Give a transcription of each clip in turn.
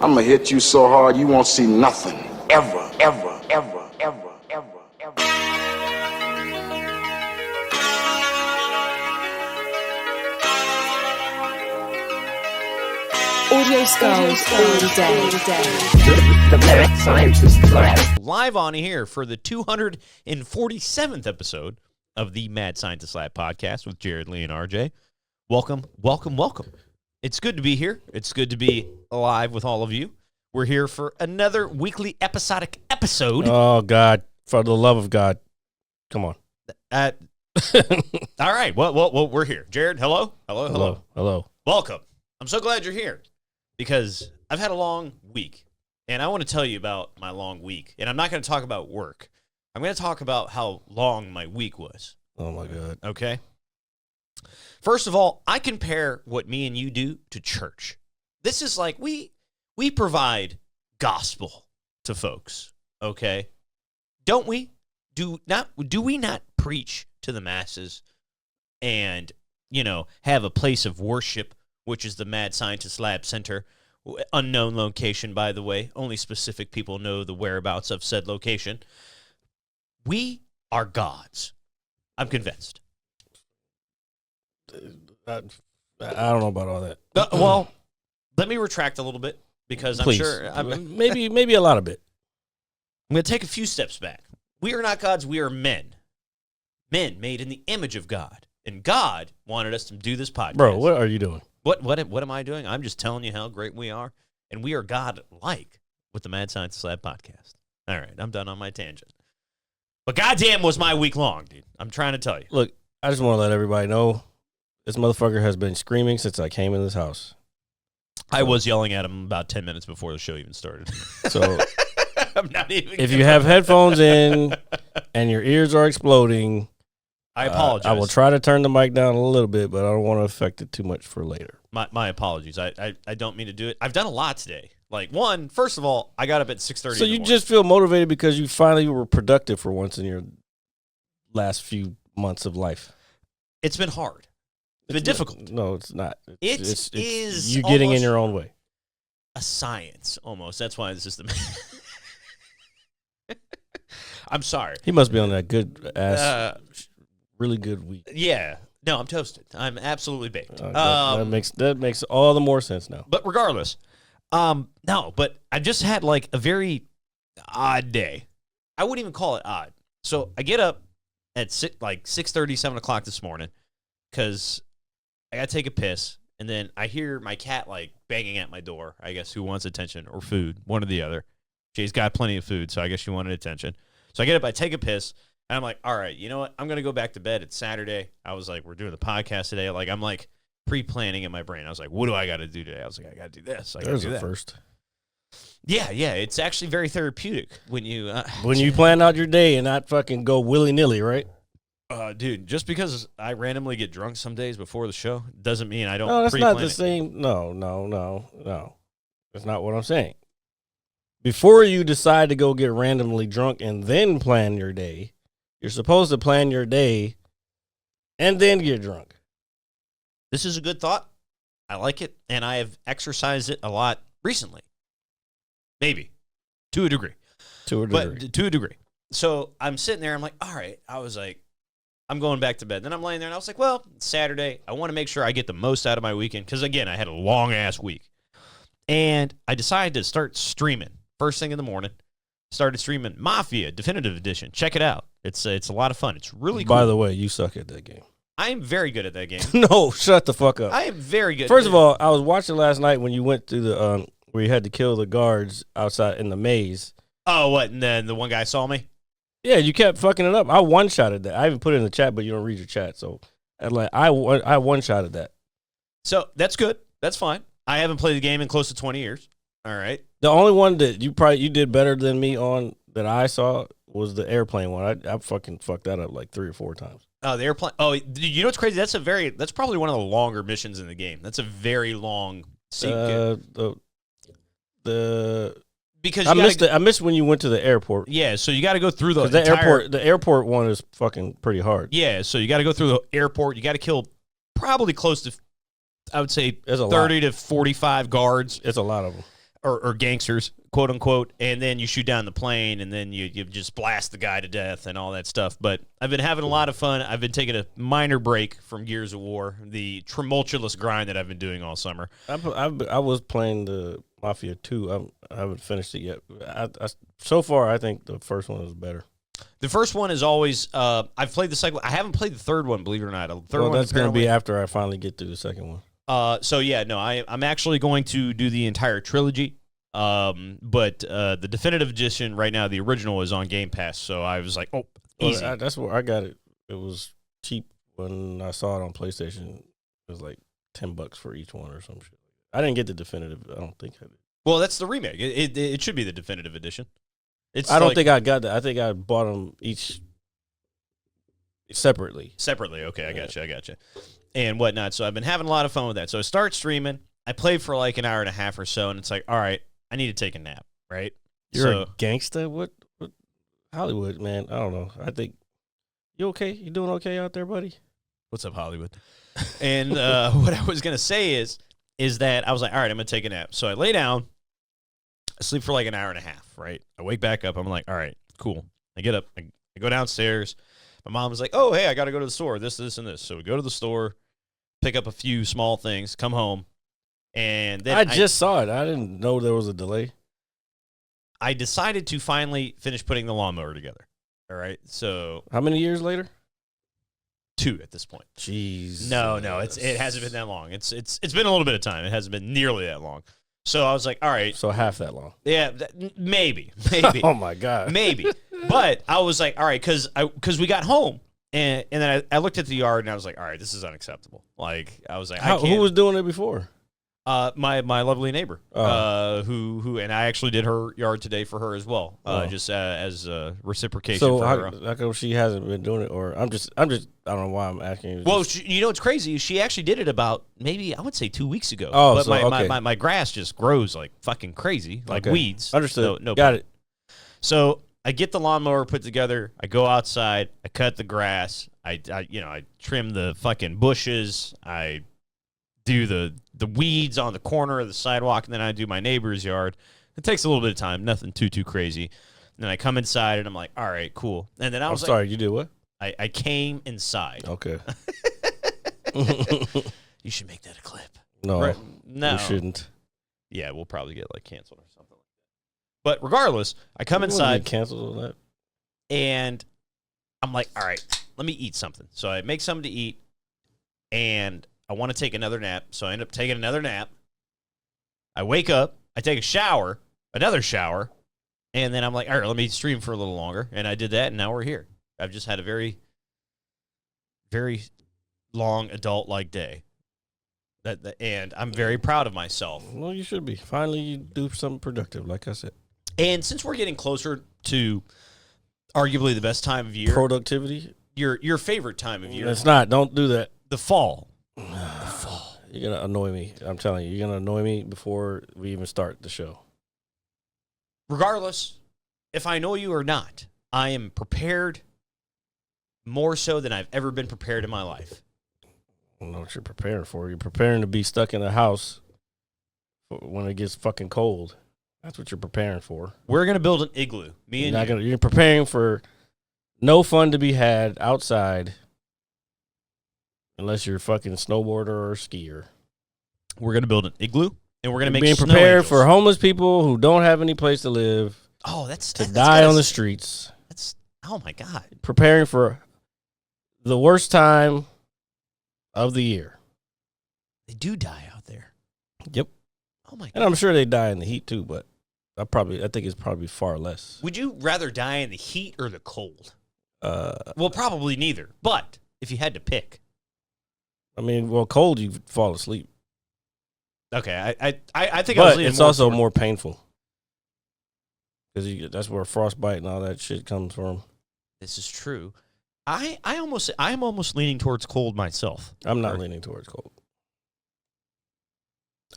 I'm gonna hit you so hard you won't see nothing. Ever, ever, ever, ever, ever, ever. Audio skulls all day. The Mad Scientist Lab. Live on here for the 247th episode of the Mad Scientist Lab podcast with Jared, Lee, and RJ. Welcome, welcome, welcome. It's good to be here. It's good to be alive with all of you. We're here for another weekly episodic episode. Oh, God. For the love of God. Come on. All right. Well, we're here. Jared, hello? Hello. Welcome. I'm so glad you're here because I've had a long week, and I want to tell you about my long week. And I'm not going to talk about work. I'm going to talk about how long my week was. Oh, my God. Okay? First of all, I compare what me and you do to church. This is like we provide gospel to folks, okay? Don't we? Do we not preach to the masses and, have a place of worship, which is the Mad Scientist Lab Center, unknown location, by the way. Only specific people know the whereabouts of said location. We are gods. I'm convinced. I don't know about all that. Well, let me retract a little bit because Please. Maybe a lot of it. I'm going to take a few steps back. We are not gods. We are men. Men made in the image of God. And God wanted us to do this podcast. Bro, what are you doing? What am I doing? I'm just telling you how great we are. And we are God-like with the Mad Science Lab podcast. All right, I'm done on my tangent. But goddamn was my week long, dude. I'm trying to tell you. Look, I just want to let everybody know this motherfucker has been screaming since I came in this house. I was yelling at him about 10 minutes before the show even started. So I'm not even if you have headphones in and your ears are exploding, I apologize. I will try to turn the mic down a little bit, but I don't want to affect it too much for later. My apologies. I don't mean to do it. I've done a lot today. Like, first of all, I got up at 6:30. So you just feel motivated because you finally were productive for once in your last few months of life. It's been hard. It's been difficult. No, it's not. It's you getting in your own way. A science, almost. That's why this is the... I'm sorry. He must be on that good ass, really good week. Yeah. No, I'm toasted. I'm absolutely baked. That makes all the more sense now. But regardless, no, but I just had like a very odd day. I wouldn't even call it odd. So I get up at 6:30, 7 o'clock this morning because I got to take a piss. And then I hear my cat like banging at my door. I guess who wants attention or food, one or the other. Jay's got plenty of food, so I guess she wanted attention. So I get up, I take a piss, and I'm like, all right, you know what? I'm going to go back to bed. It's Saturday. I was like, we're doing the podcast today. Like, I'm like pre-planning in my brain. I was like, what do I got to do today? I was like, I got to do this. I got to do that. First. Yeah. It's actually very therapeutic when you... when you plan out your day and not fucking go willy-nilly, right? Dude, just because I randomly get drunk some days before the show doesn't mean I don't No, that's pre-plan not the it. same. No. That's not what I'm saying. Before you decide to go get randomly drunk and then plan your day, you're supposed to plan your day and then get drunk. This is a good thought. I like it, and I have exercised it a lot recently. Maybe. To a degree. But to a degree. So I'm sitting there, I'm like, all right. I was like, I'm going back to bed. Then I'm laying there, and I was like, well, it's Saturday. I want to make sure I get the most out of my weekend, because, again, I had a long-ass week. And I decided to start streaming. First thing in the morning, started streaming Mafia Definitive Edition. Check it out. It's a lot of fun. It's really cool. By the way, you suck at that game. I am very good at that game. No, shut the fuck up. I am very good. First of all, I was watching last night when you went through the where you had to kill the guards outside in the maze. Oh, what? And then the one guy saw me? Yeah, you kept fucking it up. I one-shotted that. I even put it in the chat, but you don't read your chat. So I one-shotted that. So that's good. That's fine. I haven't played the game in close to 20 years. All right. The only one that you did better than me on that I saw was the airplane one. I fucking fucked that up like 3 or 4 times. Oh, the airplane. Oh, you know what's crazy? That's probably one of the longer missions in the game. That's a very long sequence. Because I missed when you went to the airport. Yeah, so you got to go through the airport one is fucking pretty hard. Yeah, so you got to go through the airport. You got to kill probably close to, I would say, There's a 30 to 45 guards. It's a lot of them. or gangsters, quote unquote, and then you shoot down the plane, and then you just blast the guy to death and all that stuff. But I've been having a lot of fun. I've been taking a minor break from Gears of War, the tumultuous grind that I've been doing all summer. I was playing the Mafia 2. I haven't finished it yet. So far, I think the first one is better. The first one is always. I've played the second one. I haven't played the third one, believe it or not. The third one that's going to be after I finally get through the second one. So yeah, no, I'm actually going to do the entire trilogy. But the definitive edition right now, the original is on Game Pass. So I was like, oh, easy. Well, that's where I got it. It was cheap when I saw it on PlayStation. It was like $10 for each one or some shit. I didn't get the definitive. I don't think I did. Well, that's the remake. It should be the definitive edition. I don't think I got that. I think I bought them each separately. Separately, okay, I got you. And whatnot. So I've been having a lot of fun with that. So I start streaming. I played for like an hour and a half or so, and it's like, all right, I need to take a nap, right? You're a gangster? What Hollywood, man? I don't know. I think you okay? You doing okay out there, buddy? What's up, Hollywood? And what I was gonna say is that I was like, all right, I'm gonna take a nap. So I lay down, I sleep for like an hour and a half, right? I wake back up. I'm like, all right, cool. I get up, I go downstairs. My mom was like, oh, hey, I got to go to the store, this, and this. So we go to the store, pick up a few small things, come home, and then I just saw it. I didn't know there was a delay. I decided to finally finish putting the lawnmower together. All right, so how many years later? 2 at this point. Jeez. No, it hasn't been that long. It's been a little bit of time. It hasn't been nearly that long. So I was like, all right. So half that long. Yeah, maybe. Oh my God. Maybe. But I was like, all right, because we got home and then I looked at the yard and I was like, all right, this is unacceptable. Like I was like, who was doing it before? My lovely neighbor, who and I actually did her yard today for her as well, just as reciprocation. So for her. how come she hasn't been doing it? Or I'm just I don't know why I'm asking you. Well, you know what's crazy? She actually did it about maybe I would say 2 weeks ago. Oh, but so, okay. my grass just grows like fucking crazy, like weeds. Understood. No Got it. So I get the lawnmower put together. I go outside. I cut the grass. I trim the fucking bushes. I do the weeds on the corner of the sidewalk, and then I do my neighbor's yard. It takes a little bit of time, nothing too crazy. And then I come inside, and I'm like, all right, cool. And then I was sorry, you did what? I came inside. Okay. You should make that a clip. No, no, you shouldn't. Yeah, we'll probably get like canceled or something like that. But regardless, I come inside. Canceled on that. And I'm like, all right, let me eat something. So I make something to eat, and I want to take another nap. So I end up taking another nap. I wake up, I take a shower, another shower, and then I'm like, all right, let me stream for a little longer. And I did that, and now we're here. I've just had a very, very long adult-like day. And I'm very proud of myself. Well, you should be. Finally, you do something productive, like I said. And since we're getting closer to arguably the best time of year. Productivity? Your favorite time of year. It's not. Don't do that. The fall. You're going to annoy me. I'm telling you. You're going to annoy me before we even start the show. Regardless, if I know you or not, I am prepared more so than I've ever been prepared in my life. I don't know what you're preparing for. You're preparing to be stuck in a house when it gets fucking cold. That's what you're preparing for. We're going to build an igloo. Me and you. You're preparing for no fun to be had outside unless you're a fucking snowboarder or skier. We're going to build an igloo, and we're going to make being snow prepared angels. for homeless people who don't have any place to live. Oh, that's die on the streets. Oh my God. Preparing for the worst time of the year. They do die out there. Yep. Oh my God. And I'm sure they die in the heat too, but I think it's probably far less. Would you rather die in the heat or the cold? Well, probably neither. But if you had to pick. I mean, cold you fall asleep. Okay, I think but I was leaning it's more also toward... more painful. Because that's where frostbite and all that shit comes from. This is true. I'm almost leaning towards cold myself. I'm not leaning towards cold.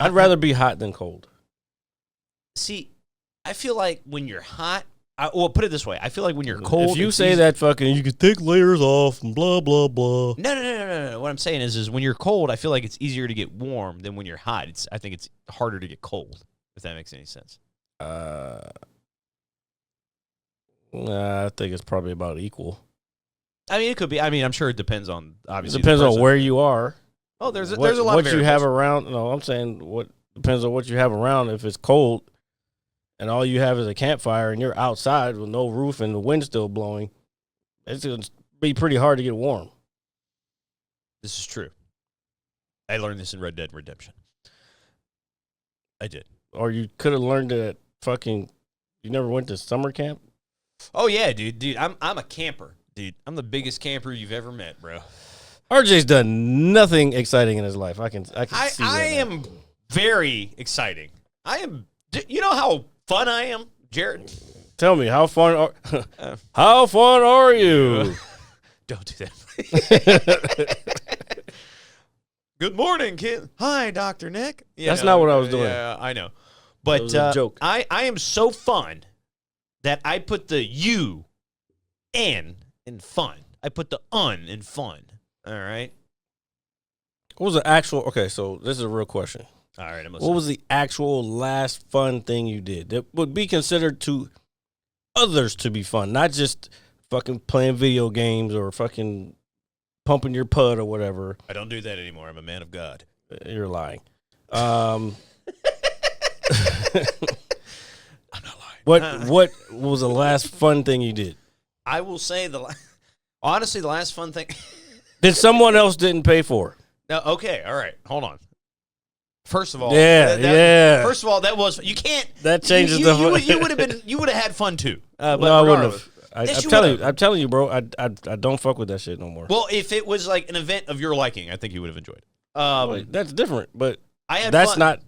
I'd rather be hot than cold. See, I feel like when you're hot, put it this way. I feel like when you're cold. If you say that fucking, you can take layers off and blah, blah, blah. No. What I'm saying is when you're cold, I feel like it's easier to get warm than when you're hot. I think it's harder to get cold. If that makes any sense. Nah, I think it's probably about equal. I mean, it could be. I mean, I'm sure it depends on obviously. It depends the on person. where you are. Oh, there's a lot what of you variables. have around. No, I'm saying what depends on what you have around. If it's cold and all you have is a campfire and you're outside with no roof and the wind's still blowing, it's going to be pretty hard to get warm. This is true. I learned this in Red Dead Redemption. I did. Or you could have learned it at fucking. You never went to summer camp? Oh yeah, dude. I'm a camper, dude. I'm the biggest camper you've ever met, bro. RJ's done nothing exciting in his life. I can see that. I am very exciting. I am. You know how fun I am, Jared? Tell me, how fun are you? Don't do that. Good morning, kid. Hi, Dr. Nick. That's not what I was doing. Yeah, I know. But was a joke. I am so fun that I put the U N in fun. I put the un in fun. All right. What was the actual? Okay, so this is a real question. All right. What was the actual last fun thing you did that would be considered to others to be fun, not just fucking playing video games or fucking pumping your pud or whatever? I don't do that anymore. I'm a man of God. You're lying. I'm not lying. What was the last fun thing you did? I will say honestly, the last fun thing. That someone else didn't pay for? No. Okay. All right. Hold on. First of all, yeah. First of all, that was you can't. That changes you, the. You would have had fun too. But no, I wouldn't have. I'm telling you, bro. I don't fuck with that shit no more. Well, if it was like an event of your liking, I think you would have enjoyed. That's different, but I had that's fun.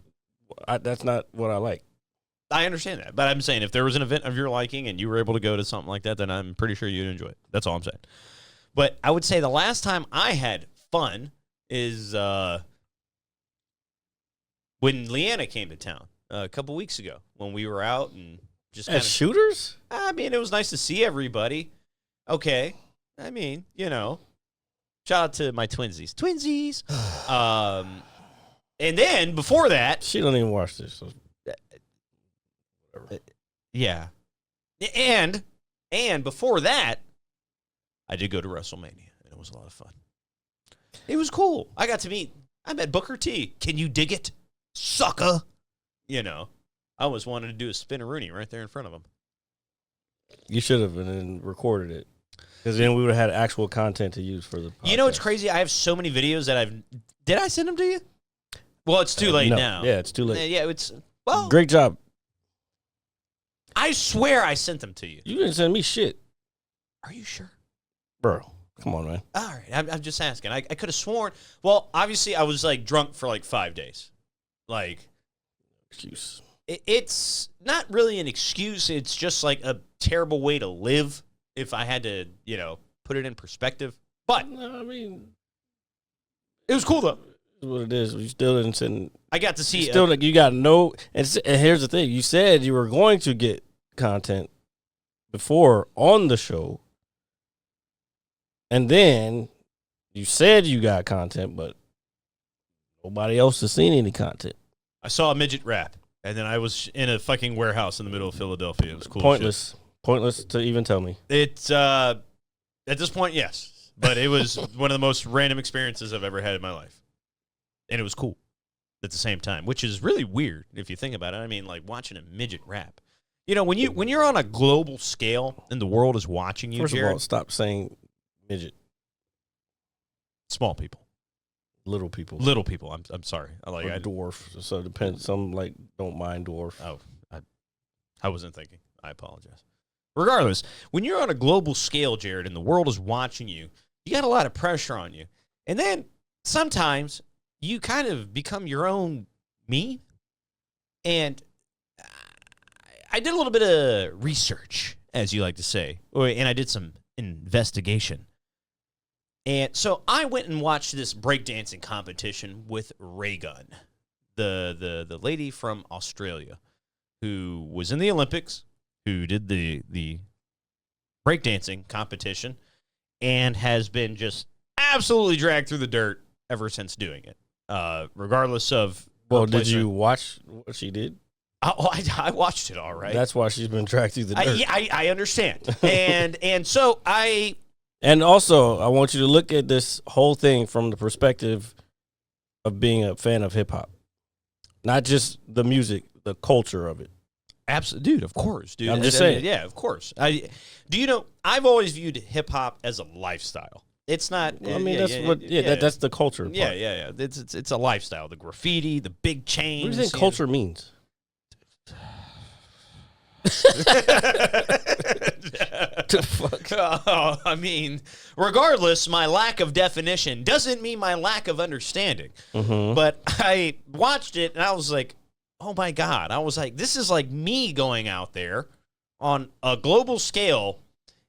that's not what I like. I understand that, but I'm saying if there was an event of your liking and you were able to go to something like that, then I'm pretty sure you'd enjoy it. That's all I'm saying. But I would say the last time I had fun is when Leanna came to town a couple weeks ago when we were out and just kind of shooters. I mean, it was nice to see everybody. Okay, I mean, shout out to my twinsies. And then before that, she don't even watch this. So. Yeah, and before that, I did go to WrestleMania, and it was a lot of fun. It was cool. I met Booker T. Can you dig it, sucker? I always wanted to do a spinneroonie right there in front of him. You should have and then recorded it, because then we would have had actual content to use for the podcast. You know what's crazy? I have so many videos that did I send them to you? Well, it's too late no. now. Yeah, it's too late. Yeah, Great job. I swear I sent them to you. You didn't send me shit. Are you sure? Bro, come on, man. All right, I'm just asking. I could have sworn. Well, obviously, I was like drunk for like 5 days. Like, excuse. It's not really an excuse. It's just like a terrible way to live. If I had to, put it in perspective. But I mean, it was cool though. It's what it is. You still didn't send. I got to see. You got no. And here's the thing. You said you were going to get content before on the show. And then you said you got content, but nobody else has seen any content. I saw a midget rap, and then I was in a fucking warehouse in the middle of Philadelphia. It was cool. Pointless to even tell me. It's at this point, yes, but it was one of the most random experiences I've ever had in my life, and it was cool at the same time, which is really weird if you think about it. I mean, like watching a midget rap. When you're on a global scale and the world is watching you. First Jared, of all, stop saying midget. Small people. Little people. I'm sorry. Dwarf. So it depends. Some don't mind dwarf. Oh, I wasn't thinking. I apologize. Regardless, when you're on a global scale, Jared, and the world is watching you, you got a lot of pressure on you. And then sometimes you kind of become your own me. And I did a little bit of research, as you like to say, and I did some investigation. And so I went and watched this breakdancing competition with RayGun, the lady from Australia who was in the Olympics, who did the breakdancing competition, and has been just absolutely dragged through the dirt ever since doing it. Regardless of did you watch what she did? I watched it all right. That's why she's been dragged through the dirt. I understand. and so And also, I want you to look at this whole thing from the perspective of being a fan of hip hop, not just the music, the culture of it. absolutely, dude. Of course, dude. I'm just saying. Yeah, of course. I've always viewed hip hop as a lifestyle. It's not. Well, I mean, that's the culture. Part. Yeah. It's a lifestyle. The graffiti, the big chains. What do you think culture means? Fuck. Oh, I mean, regardless, my lack of definition doesn't mean my lack of understanding. Mm-hmm. But I watched it and I was like, oh my God. I was like, this is like me going out there on a global scale.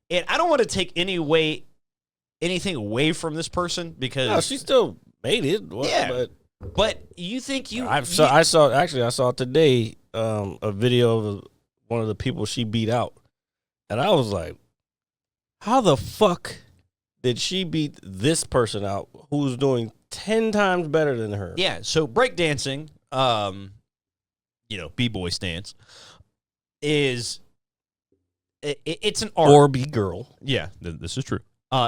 And I don't want to take anything away from this person because No, she still made it. Yeah. But you think I saw today a video of one of the people she beat out, and I was like, how the fuck did she beat this person out who's doing 10 times better than her? Yeah, so breakdancing, b-boy stance, is it's an art. Or B-girl. Yeah, this is true.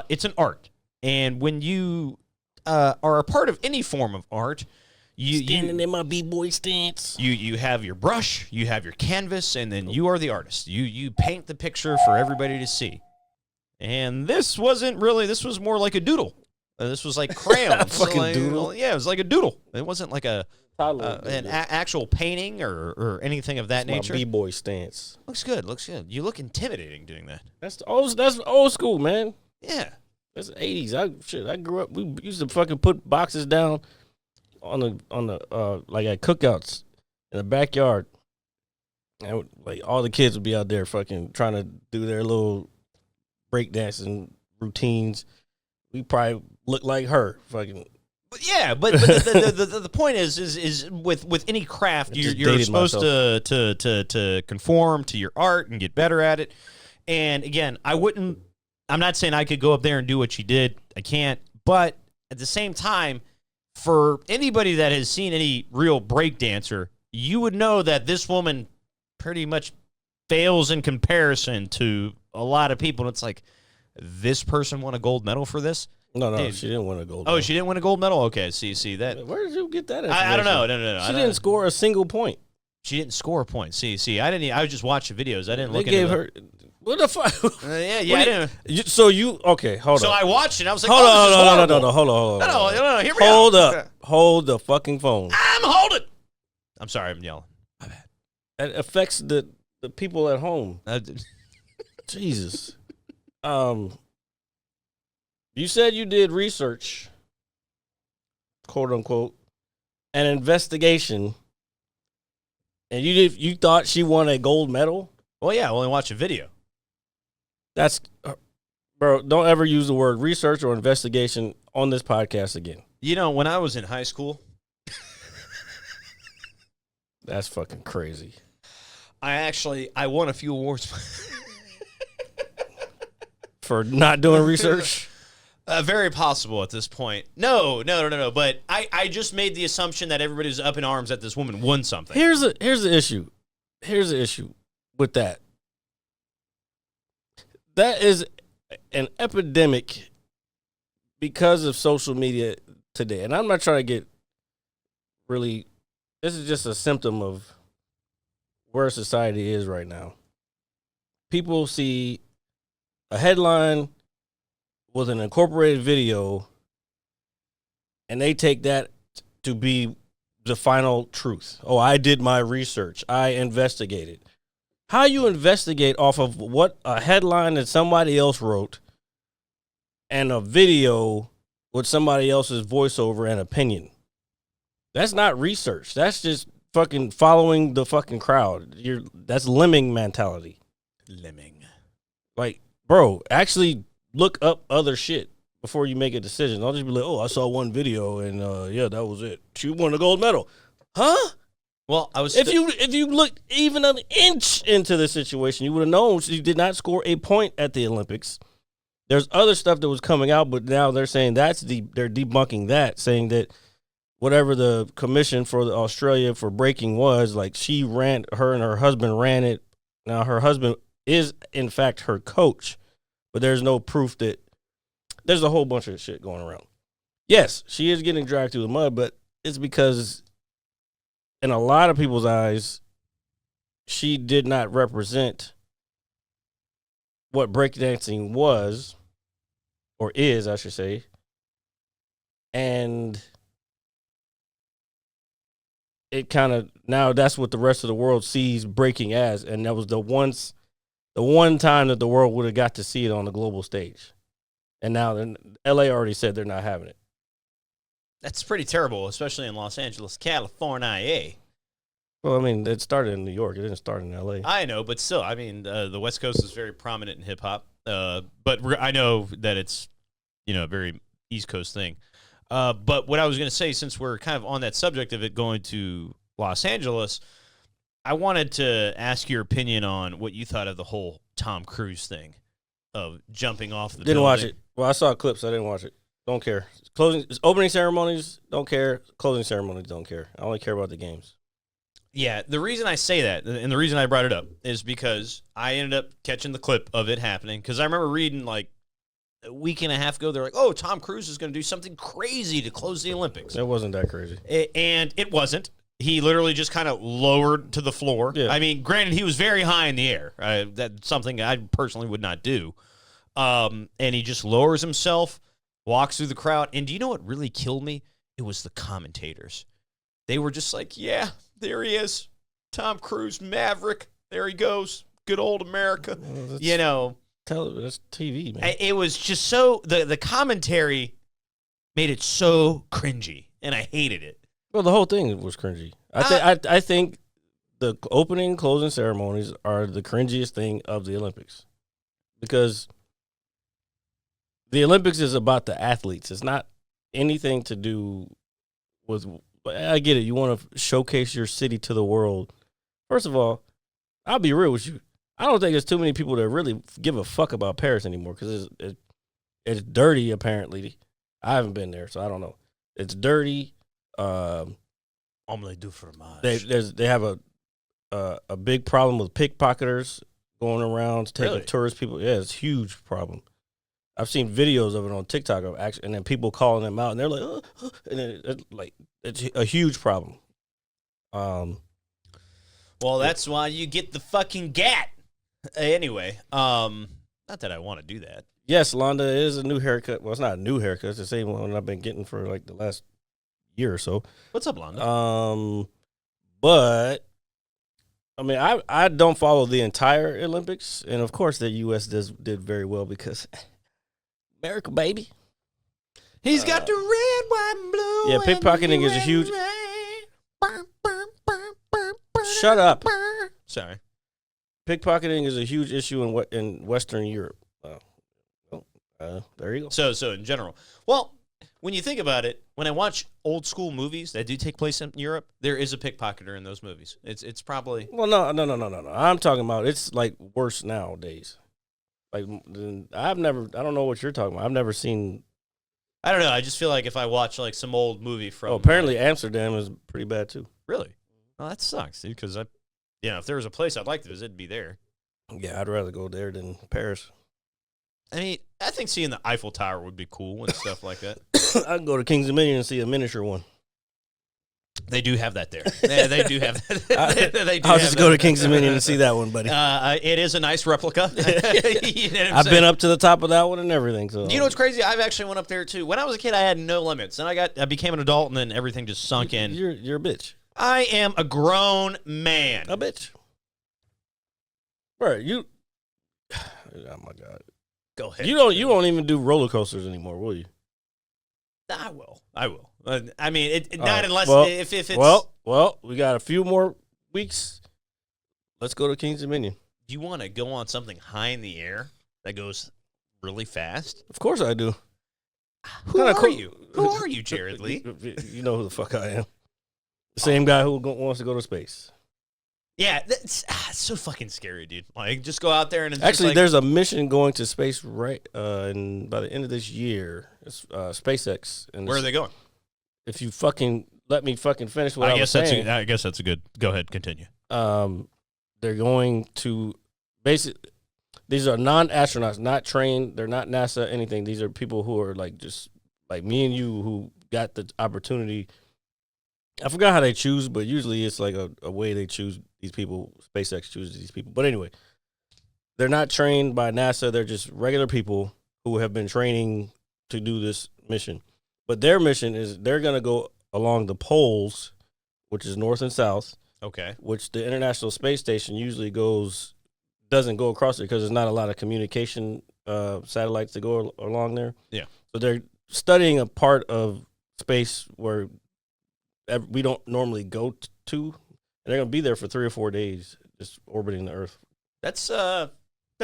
It's an art. And when you are a part of any form of art, Standing in my B-boy stance. You have your brush, you have your canvas, and then you are the artist. You paint the picture for everybody to see. And this wasn't really, this was more like a doodle. This was like crayons. Fucking doodle? Yeah, it was like a doodle. It wasn't like an An actual painting or anything of that nature. My B-boy stance. Looks good. You look intimidating doing that. That's old school, man. Yeah. That's the 80s. I grew up. We used to fucking put boxes down on the like at cookouts in the backyard, and like all the kids would be out there fucking trying to do their little breakdancing routines. We probably look like her, fucking. Yeah, but the point is with any craft you're supposed to conform to your art and get better at it. And again, I'm not saying I could go up there and do what she did. I can't. But at the same time, for anybody that has seen any real breakdancer, you would know that this woman pretty much fails in comparison to a lot of people. And it's like, this person won a gold medal for this? No, Dude. she didn't win a gold medal. Oh, she didn't win a gold medal? Okay, see that. Where did you get that I don't know. No. She didn't score a single point. She didn't score a point. See, I didn't. I just watched the videos. I didn't They look gave into her. What the fuck? yeah. I didn't. Okay, hold on. So I watched it. I was like, hold on. Hold on. No. Here we go. Hold up. Hold the fucking phone. I'm holding. I'm sorry. I'm yelling. My bad. That affects the people at home. Jesus. You said you did research, quote unquote, an investigation, and you thought she won a gold medal? Well, yeah. I only watched a video. That's, bro. Don't ever use the word research or investigation on this podcast again. You know, when I was in high school, that's fucking crazy. I won a few awards for not doing research. Very possible at this point. No. But I just made the assumption that everybody's up in arms that this woman won something. Here's the issue. Here's the issue with that. That is an epidemic because of social media today. And I'm not trying to get really, this is just a symptom of where society is right now. People see a headline with an incorporated video, and they take that to be the final truth. Oh, I did my research. I investigated. How you investigate off of what a headline that somebody else wrote and a video with somebody else's voiceover and opinion? That's not research. That's just fucking following the fucking crowd. That's lemming mentality. Lemming. Like, bro, actually look up other shit before you make a decision. Don't just be like, oh, I saw one video and yeah, that was it. She won a gold medal. Huh? Well, I was if you looked even an inch into the situation, you would have known she did not score a point at the Olympics. There's other stuff that was coming out, but now they're saying they're debunking that, saying that whatever the commission for the Australia for breaking was, like her and her husband ran it. Now her husband is in fact her coach, but there's no proof that there's a whole bunch of shit going around. Yes, she is getting dragged through the mud, but it's because in a lot of people's eyes, she did not represent what breakdancing was, or is, I should say. And it kind of, now that's what the rest of the world sees breaking as. And that was the one time that the world would have got to see it on the global stage. And now LA already said they're not having it. That's pretty terrible, especially in Los Angeles, California. Well, I mean, it started in New York. It didn't start in LA. I know, but still, I mean, the West Coast is very prominent in hip hop. But I know that it's, a very East Coast thing. But what I was going to say, since we're kind of on that subject of it going to Los Angeles, I wanted to ask your opinion on what you thought of the whole Tom Cruise thing of jumping off the Didn't building. watch it. Well, I saw clips. I didn't watch it. Don't care. Opening ceremonies, don't care. Closing ceremonies, don't care. I only care about the games. Yeah, the reason I say that, and the reason I brought it up, is because I ended up catching the clip of it happening, because I remember reading, like, a week and a half ago, they're like, oh, Tom Cruise is going to do something crazy to close the Olympics. It wasn't that crazy. And it wasn't. He literally just kind of lowered to the floor. Yeah. I mean, granted, he was very high in the air. That's something I personally would not do. And he just lowers himself, walks through the crowd. And do you know what really killed me? It was the commentators. They were just like, yeah, there he is. Tom Cruise, Maverick. There he goes. Good old America. Well, that's TV, man. It was just so, the commentary made it so cringy, and I hated it. Well, the whole thing was cringy. I think the opening and closing ceremonies are the cringiest thing of the Olympics, because the Olympics is about the athletes. It's not anything to do with. I get it. You want to showcase your city to the world. First of all, I'll be real with you. I don't think there's too many people that really give a fuck about Paris anymore, because it's dirty, apparently. I haven't been there, so I don't know. It's dirty. Omelette du fromage. They have a big problem with pickpocketers going around taking Really? tourist people. Yeah, it's a huge problem. I've seen videos of it on TikTok of actually, and then people calling them out, and they're like, and it's a huge problem. Well, that's why you get the fucking gat. Anyway, not that I want to do that. Yes, Londa is a new haircut. Well, it's not a new haircut. It's the same one I've been getting for like the last year or so. What's up, Londa? But I mean, I don't follow the entire Olympics, and of course the U.S. did very well because America, baby. He's got the red, white, and blue. Yeah, pickpocketing is a huge. Shut up. Sorry. Pickpocketing is a huge issue in Western Europe. There you go. So in general, well, when you think about it, when I watch old school movies that do take place in Europe, there is a pickpocketer in those movies. It's probably Well, no. I'm talking about it's like worse nowadays. Like I don't know what you're talking about. I've never seen. I don't know. I just feel like if I watch like some old movie from apparently Amsterdam is pretty bad too. really, well, that sucks, dude. Because if there was a place I'd like to visit, it'd be there. Yeah, I'd rather go there than Paris. I mean, I think seeing the Eiffel Tower would be cool and stuff like that. I can go to Kings Dominion and see a miniature one. They do have that there. They do have that. I'll just go to Kings Dominion and see that one, buddy. It is a nice replica. You know what I'm I've saying? been up to the top of that one and everything. So You know what's crazy? I've actually went up there too. When I was a kid, I had no limits. Then I became an adult, and then everything just sunk in. You're a bitch. I am a grown man. A bitch. Bro, you. Oh my god. Go ahead. You don't even do roller coasters anymore, will you? I will. I mean, not right. unless Well, if it's. Well, we got a few more weeks. Let's go to Kings Dominion. Do you want to go on something high in the air that goes really fast? Of course I do. Who are you? Who are you, Jared Lee? You know who the fuck I am. The same guy who wants to go to space. Yeah, that's so fucking scary, dude. Like, just go out there and it's Actually, just like, there's a mission going to space right by the end of this year. It's SpaceX. And where are they going? if you fucking let me fucking finish what I was saying. I guess that's a good. Go ahead, continue. They're going to basically. These are non-astronauts, not trained. They're not NASA, anything. These are people who are like just like me and you who got the opportunity. I forgot how they choose, but usually it's like a way they choose these people. SpaceX chooses these people. But anyway, they're not trained by NASA. They're just regular people who have been training to do this mission. But their mission is they're going to go along the poles, which is north and south. Okay. Which the International Space Station usually doesn't go across it because there's not a lot of communication satellites that go along there. Yeah. So they're studying a part of space where we don't normally go to, and they're going to be there for 3 or 4 days just orbiting the Earth. That's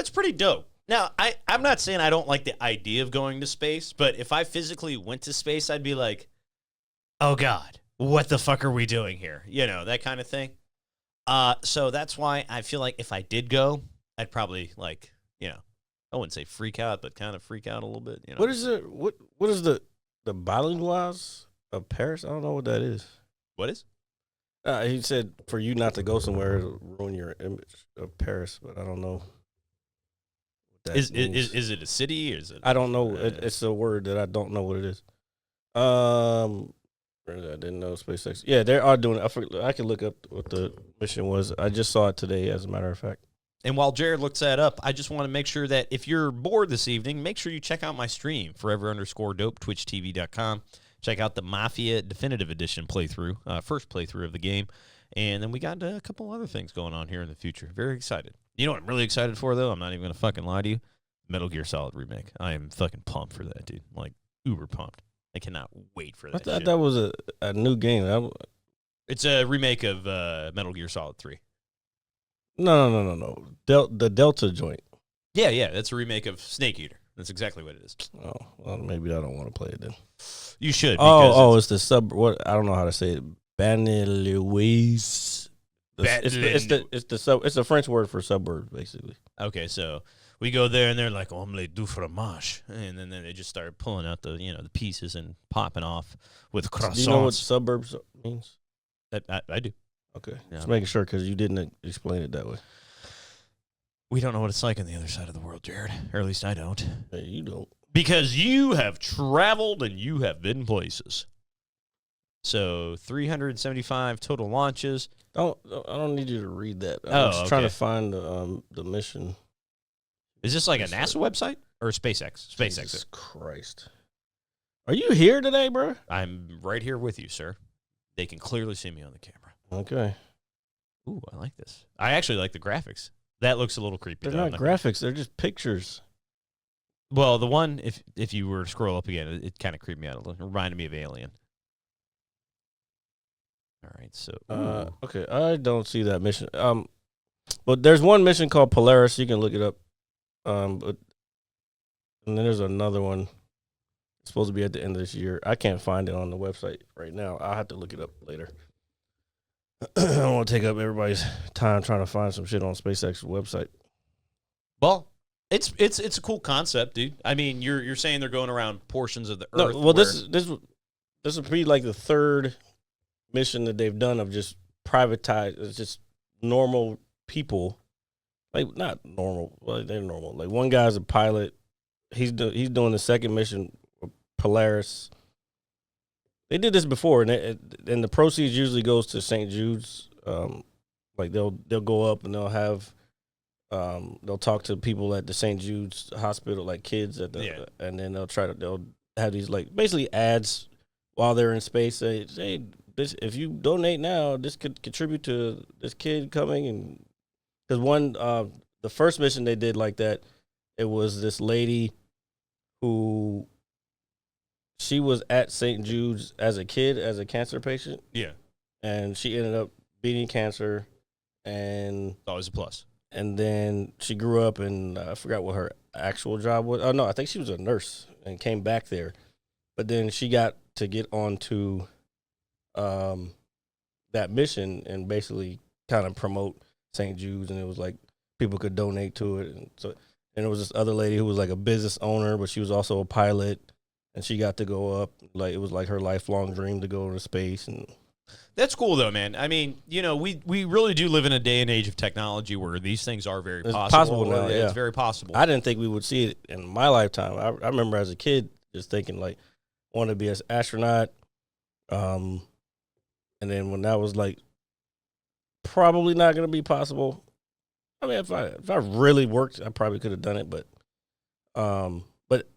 pretty dope. Now, I'm not saying I don't like the idea of going to space, but if I physically went to space, I'd be like, oh, God, what the fuck are we doing here? You know, that kind of thing. So that's why I feel like if I did go, I'd probably like, you know, I wouldn't say freak out, but kind of freak out a little bit. You know, what is it? What is the bilinguals of Paris? I don't know what that is. What is? He said for you not to go somewhere it'll ruin your image of Paris, but I don't know. What that is it a city? Or is it? I don't know. It's a word that I don't know what it is. I didn't know SpaceX. Yeah, they are doing it. I can look up what the mission was. I just saw it today, as a matter of fact. And while Jared looks that up, I just want to make sure that if you're bored this evening, make sure you check out my stream, forever_dope, twitchtv.com. Check out the Mafia Definitive Edition playthrough, first playthrough of the game. And then we got a couple other things going on here in the future. Very excited. You know what I'm really excited for, though? I'm not even going to fucking lie to you. Metal Gear Solid Remake. I am fucking pumped for that, dude. Like, uber pumped. I cannot wait for that I thought shit. that was a new game. It's a remake of Metal Gear Solid 3. No. The Delta joint. Yeah, that's a remake of Snake Eater. That's exactly what it is. Oh, well, maybe I don't want to play it then. You should. It's the sub. What I don't know how to say it. Banlieue. It's a French word for suburb, basically. Okay, so we go there and they're like omelette du fromage, and then they just start pulling out the the pieces and popping off with croissants. Do you know what suburbs means? I do. Okay, Yeah. just making sure because you didn't explain it that way. We don't know what it's like on the other side of the world, Jared. Or at least I don't. Hey, you don't. Because you have traveled and you have been places. So 375 total launches. I don't need you to read that. I'm just trying to find the mission. Is this like a NASA website or SpaceX? SpaceX. Jesus Christ. Are you here today, bro? I'm right here with you, sir. They can clearly see me on the camera. Okay. Ooh, I like this. I actually like the graphics. That looks a little creepy. They're not graphics. They're just pictures. Well, the one, if you were to scroll up again, it kind of creeped me out a little. It reminded me of Alien. All right, so. Okay, I don't see that mission. But there's one mission called Polaris. You can look it up. And then there's another one. It's supposed to be at the end of this year. I can't find it on the website right now. I'll have to look it up later. I don't want to take up everybody's time trying to find some shit on SpaceX's website. Well, it's a cool concept, dude. I mean, you're saying they're going around portions of the Earth. No, well, this would be like the third mission that they've done of just privatized. It's just normal people, like not normal. Well, they're normal. Like one guy's a pilot. He's doing the second mission, Polaris. They did this before, and the proceeds usually goes to St. Jude's. Like they'll go up and they'll have they'll talk to people at the St. Jude's hospital, like kids at the, and then they'll have these like basically ads while they're in space. Say this, if you donate now, this could contribute to this kid coming. And because the first mission they did like that, it was this lady who. She was at St. Jude's as a kid, as a cancer patient. Yeah. And she ended up beating cancer. And always a plus. And then she grew up, and I forgot what her actual job was. Oh, no, I think she was a nurse and came back there. But then she got to get onto that mission and basically kind of promote St. Jude's. And it was like people could donate to it. And there was this other lady who was like a business owner, but she was also a pilot. and she got to go up. Like it was like her lifelong dream to go into space, and That's cool, though, man. I mean, we really do live in a day and age of technology where these things are very it's possible. possible now. Yeah, It's very possible. I didn't think we would see it in my lifetime. I remember as a kid just thinking like, want to be an astronaut, and then when that was like probably not going to be possible. I mean, if I really worked, I probably could have done it, but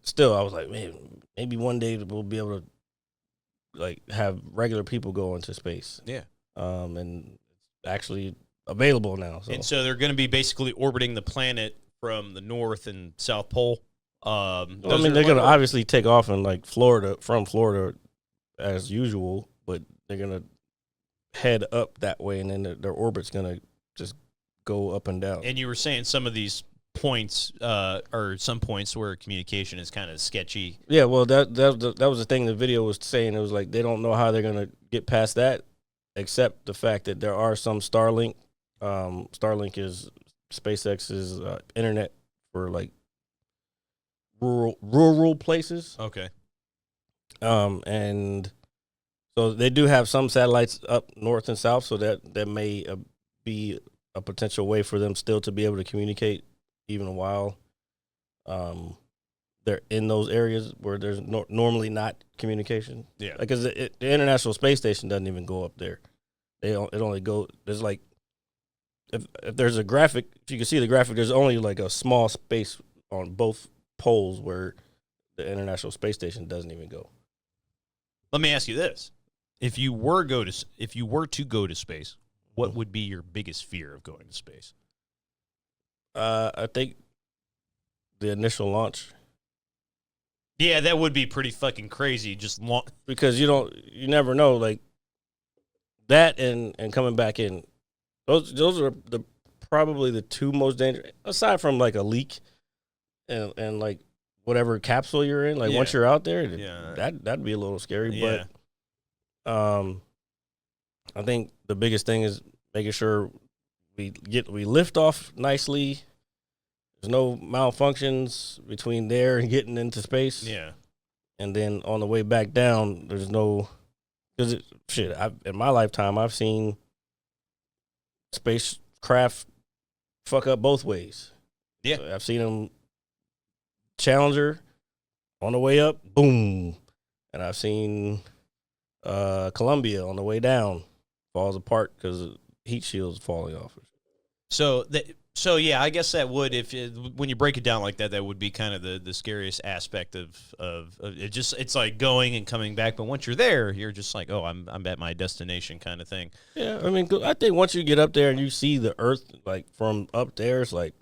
still, I was like, man, maybe one day we'll be able to like have regular people go into space. Yeah. And it's actually available now. So. And so they're going to be basically orbiting the planet from the North and South Pole. I mean, they're going to obviously take off in like from Florida as usual, but they're going to head up that way, and then their orbit's going to just go up and down. And you were saying some of these points, or some points where communication is kind of sketchy. Yeah, well, that was the thing the video was saying. It was like they don't know how they're going to get past that, except the fact that there are some Starlink. Starlink is SpaceX's internet for like rural places. Okay. And so they do have some satellites up north and south, so that may be a potential way for them still to be able to communicate even while they're in those areas where there's normally not communication. Yeah. Because the International Space Station doesn't even go up there. It only go, there's like, if there's a graphic, if you can see the graphic, there's only like a small space on both poles where the International Space Station doesn't even go. Let me ask you this. If you were to go to space, what would be your biggest fear of going to space? I think the initial launch. Yeah, that would be pretty fucking crazy. Just because you never know, like that and coming back in. Those are probably the two most dangerous, aside from like a leak and like whatever capsule you're in. Like once you're out there, that'd be a little scary. Yeah. But I think the biggest thing is making sure we lift off nicely. There's no malfunctions between there and getting into space. Yeah. And then on the way back down, there's no, because in my lifetime, I've seen spacecraft fuck up both ways. Yeah. So I've seen them Challenger on the way up, boom. And I've seen Columbia on the way down, falls apart because heat shields falling off. So yeah, I guess that would, when you break it down like that, that would be kind of the scariest aspect of it. Just, it's like going and coming back, but once you're there, you're just like, oh, I'm at my destination kind of thing. Yeah, I mean, I think once you get up there and you see the Earth like from up there, it's like,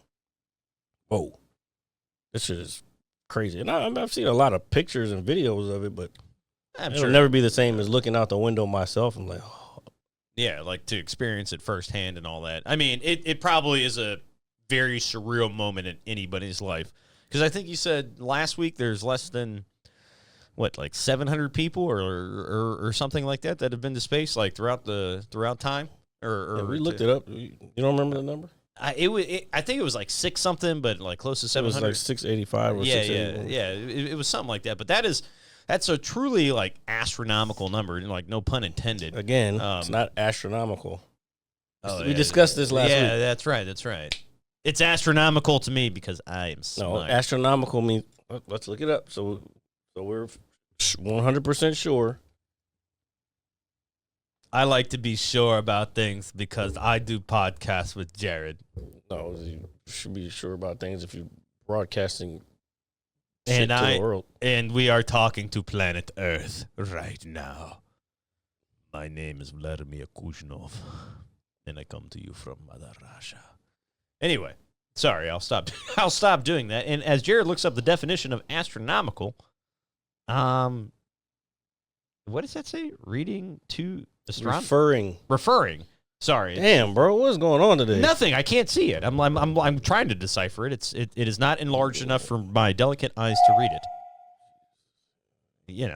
whoa, this shit is crazy. And I've seen a lot of pictures and videos of it, but it'll never be the same as looking out the window myself. I'm like, oh. Yeah, like to experience it firsthand and all that. I mean, it probably is a very surreal moment in anybody's life. Because I think you said last week there's less than, like 700 people or something like that have been to space, like throughout time? We looked it up. You don't remember the number? I think it was like 6 something, but like close to 700. It was like 685 or 681. Yeah. It was something like that. But that's a truly like astronomical number, like no pun intended. Again, it's not astronomical. Oh, we discussed this last week. Yeah, that's right. It's astronomical to me because I am smart. No, astronomical means, let's look it up. So we're 100% sure. I like to be sure about things because I do podcasts with Jared. No, you should be sure about things if you're broadcasting. And we are talking to planet Earth right now. My name is Vladimir Kuzhnov, and I come to you from Mother Russia. Anyway, sorry, I'll stop. I'll stop doing that. And as Jared looks up the definition of astronomical, what does that say? Reading to astronomy? Referring. Sorry. Damn, bro, what's going on today? Nothing. I can't see it. I'm trying to decipher it. It is not enlarged enough for my delicate eyes to read it.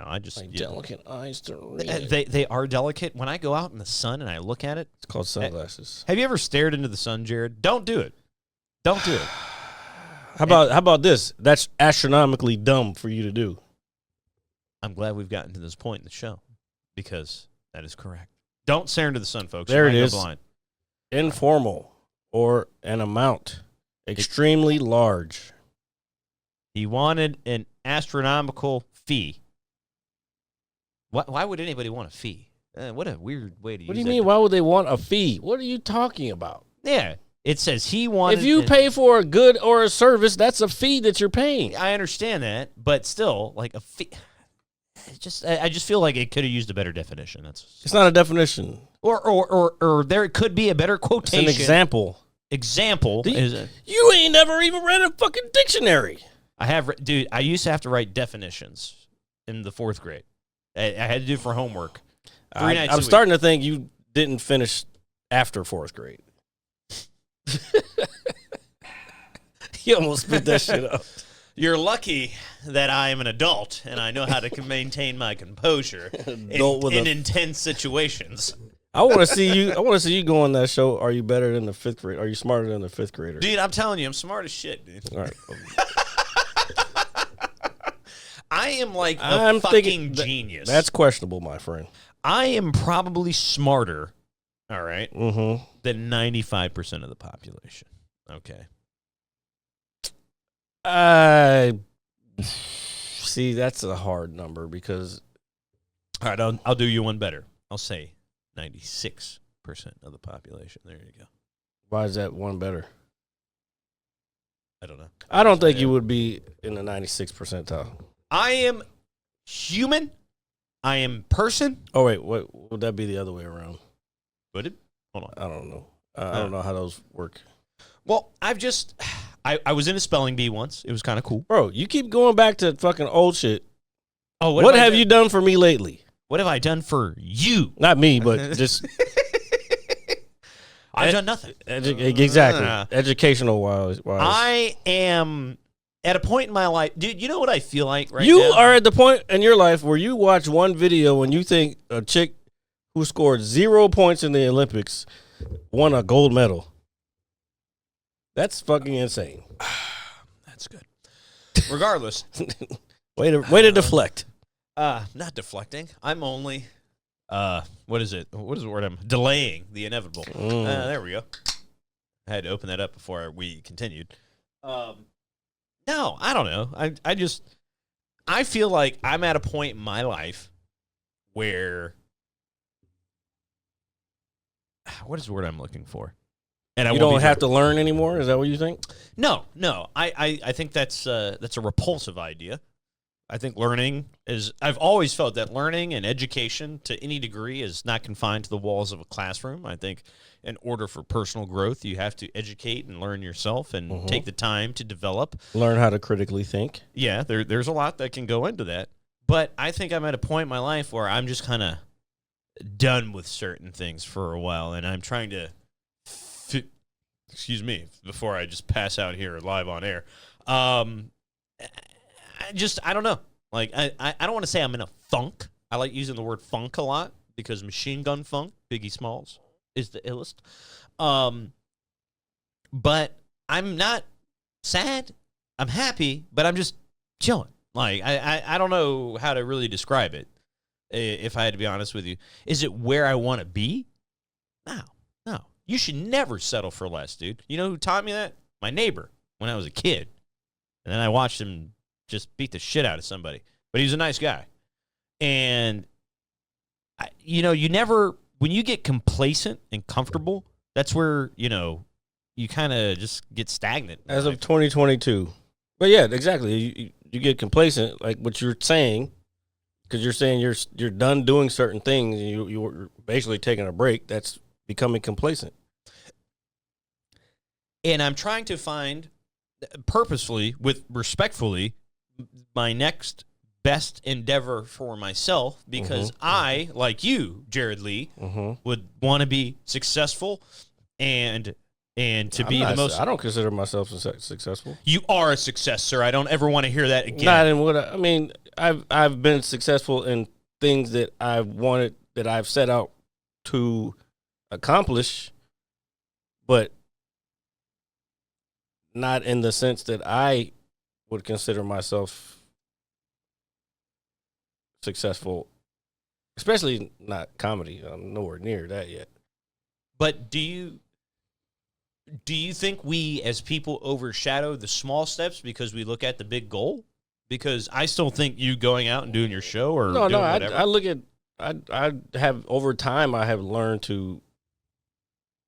I just delicate eyes to read it. They are delicate. When I go out in the sun and I look at it, it's called sunglasses. Have you ever stared into the sun, Jared? Don't do it. Don't do it. How about this? That's astronomically dumb for you to do. I'm glad we've gotten to this point in the show because that is correct. Don't stare into the sun, folks. There You it might go is. blind. Informal or an amount extremely large. He wanted an astronomical fee. Why would anybody want a fee? What a weird way to use it. What do you mean? Why would they want a fee? What are you talking about? Yeah. It says he wanted... If you pay for a good or a service, that's a fee that you're paying. I understand that, but still, like a fee... I just feel like it could have used a better definition. It's not a definition. Or there could be a better quotation. It's an example. Example. You ain't never even read a fucking dictionary. I have... Dude, I used to have to write definitions in the 4th grade. I had to do it for homework. 3 nights a I'm week. starting to think you didn't finish after 4th grade. You almost spit that shit up. You're lucky that I am an adult and I know how to maintain my composure in intense situations. I want to see you. I want to see you go on that show. Are you better than the 5th grade? Are you smarter than the 5th grader? Dude, I'm telling you, I'm smart as shit, dude. All right. I am like I'm fucking thinking genius. That's questionable, my friend. I am probably smarter, all right, Mm-hmm. than 95% of the population. Okay. See, that's a hard number because All right, I'll do you one better. I'll say 96% of the population. There you go. why is that one better? I don't know. I don't think you would be in the 96th percentile. I am human. I am person. Oh, wait. What would that be the other way around? Would it? Hold on. I don't know. I don't know how those work. Well, I was in a spelling bee once. It was kind of cool. Bro, you keep going back to fucking old shit. Oh, What have you done for me lately? What have I done for you? Not me, but just I've done nothing. Exactly. Educational wise. I am at a point in my life, dude. You know what I feel like right now? You are at the point in your life where you watch one video and you think a chick who scored 0 points in the Olympics won a gold medal. That's fucking insane. That's good. Regardless, way to deflect. not deflecting. I'm only, what is it? What is the word? I'm delaying the inevitable. There we go. I had to open that up before we continued. No, I don't know. I feel like I'm at a point in my life where, what is the word I'm looking for? And You don't have to learn anymore? Is that what you think? No. I think that's a repulsive idea. I think learning is, I've always felt that learning and education to any degree is not confined to the walls of a classroom. I think in order for personal growth, you have to educate and learn yourself and take the time to develop. Learn how to critically think. Yeah, there's a lot that can go into that. But I think I'm at a point in my life where I'm just kind of done with certain things for a while, and I'm trying to excuse me, before I just pass out here live on air. I don't know. Like, I don't want to say I'm in a funk. I like using the word funk a lot because Machine Gun Funk, Biggie Smalls, is the illest. But I'm not sad. I'm happy, but I'm just chilling. Like, I don't know how to really describe it, if I had to be honest with you. Is it where I want to be? No. You should never settle for less, dude. You know who taught me that? My neighbor when I was a kid. And then I watched him just beat the shit out of somebody. But he was a nice guy. And, you never, when you get complacent and comfortable, that's where, you kind of just get stagnant. As of 2022. But yeah, exactly. You get complacent, like what you're saying, because you're saying you're done doing certain things. And you're basically taking a break. That's becoming complacent. And I'm trying to find purposefully, respectfully, my next best endeavor for myself because I, like you, Jared Lee, would want to be successful and to be the most. I don't consider myself successful. You are a success, sir. I don't ever want to hear that again. Not in what I mean. I've been successful in things that I've wanted, that I've set out to accomplish, but not in the sense that I would consider myself successful, especially not comedy. I'm nowhere near that yet. But do you think we as people overshadow the small steps because we look at the big goal? Because I still think you going out and doing your show or No, doing whatever. I look at I have over time I have learned to,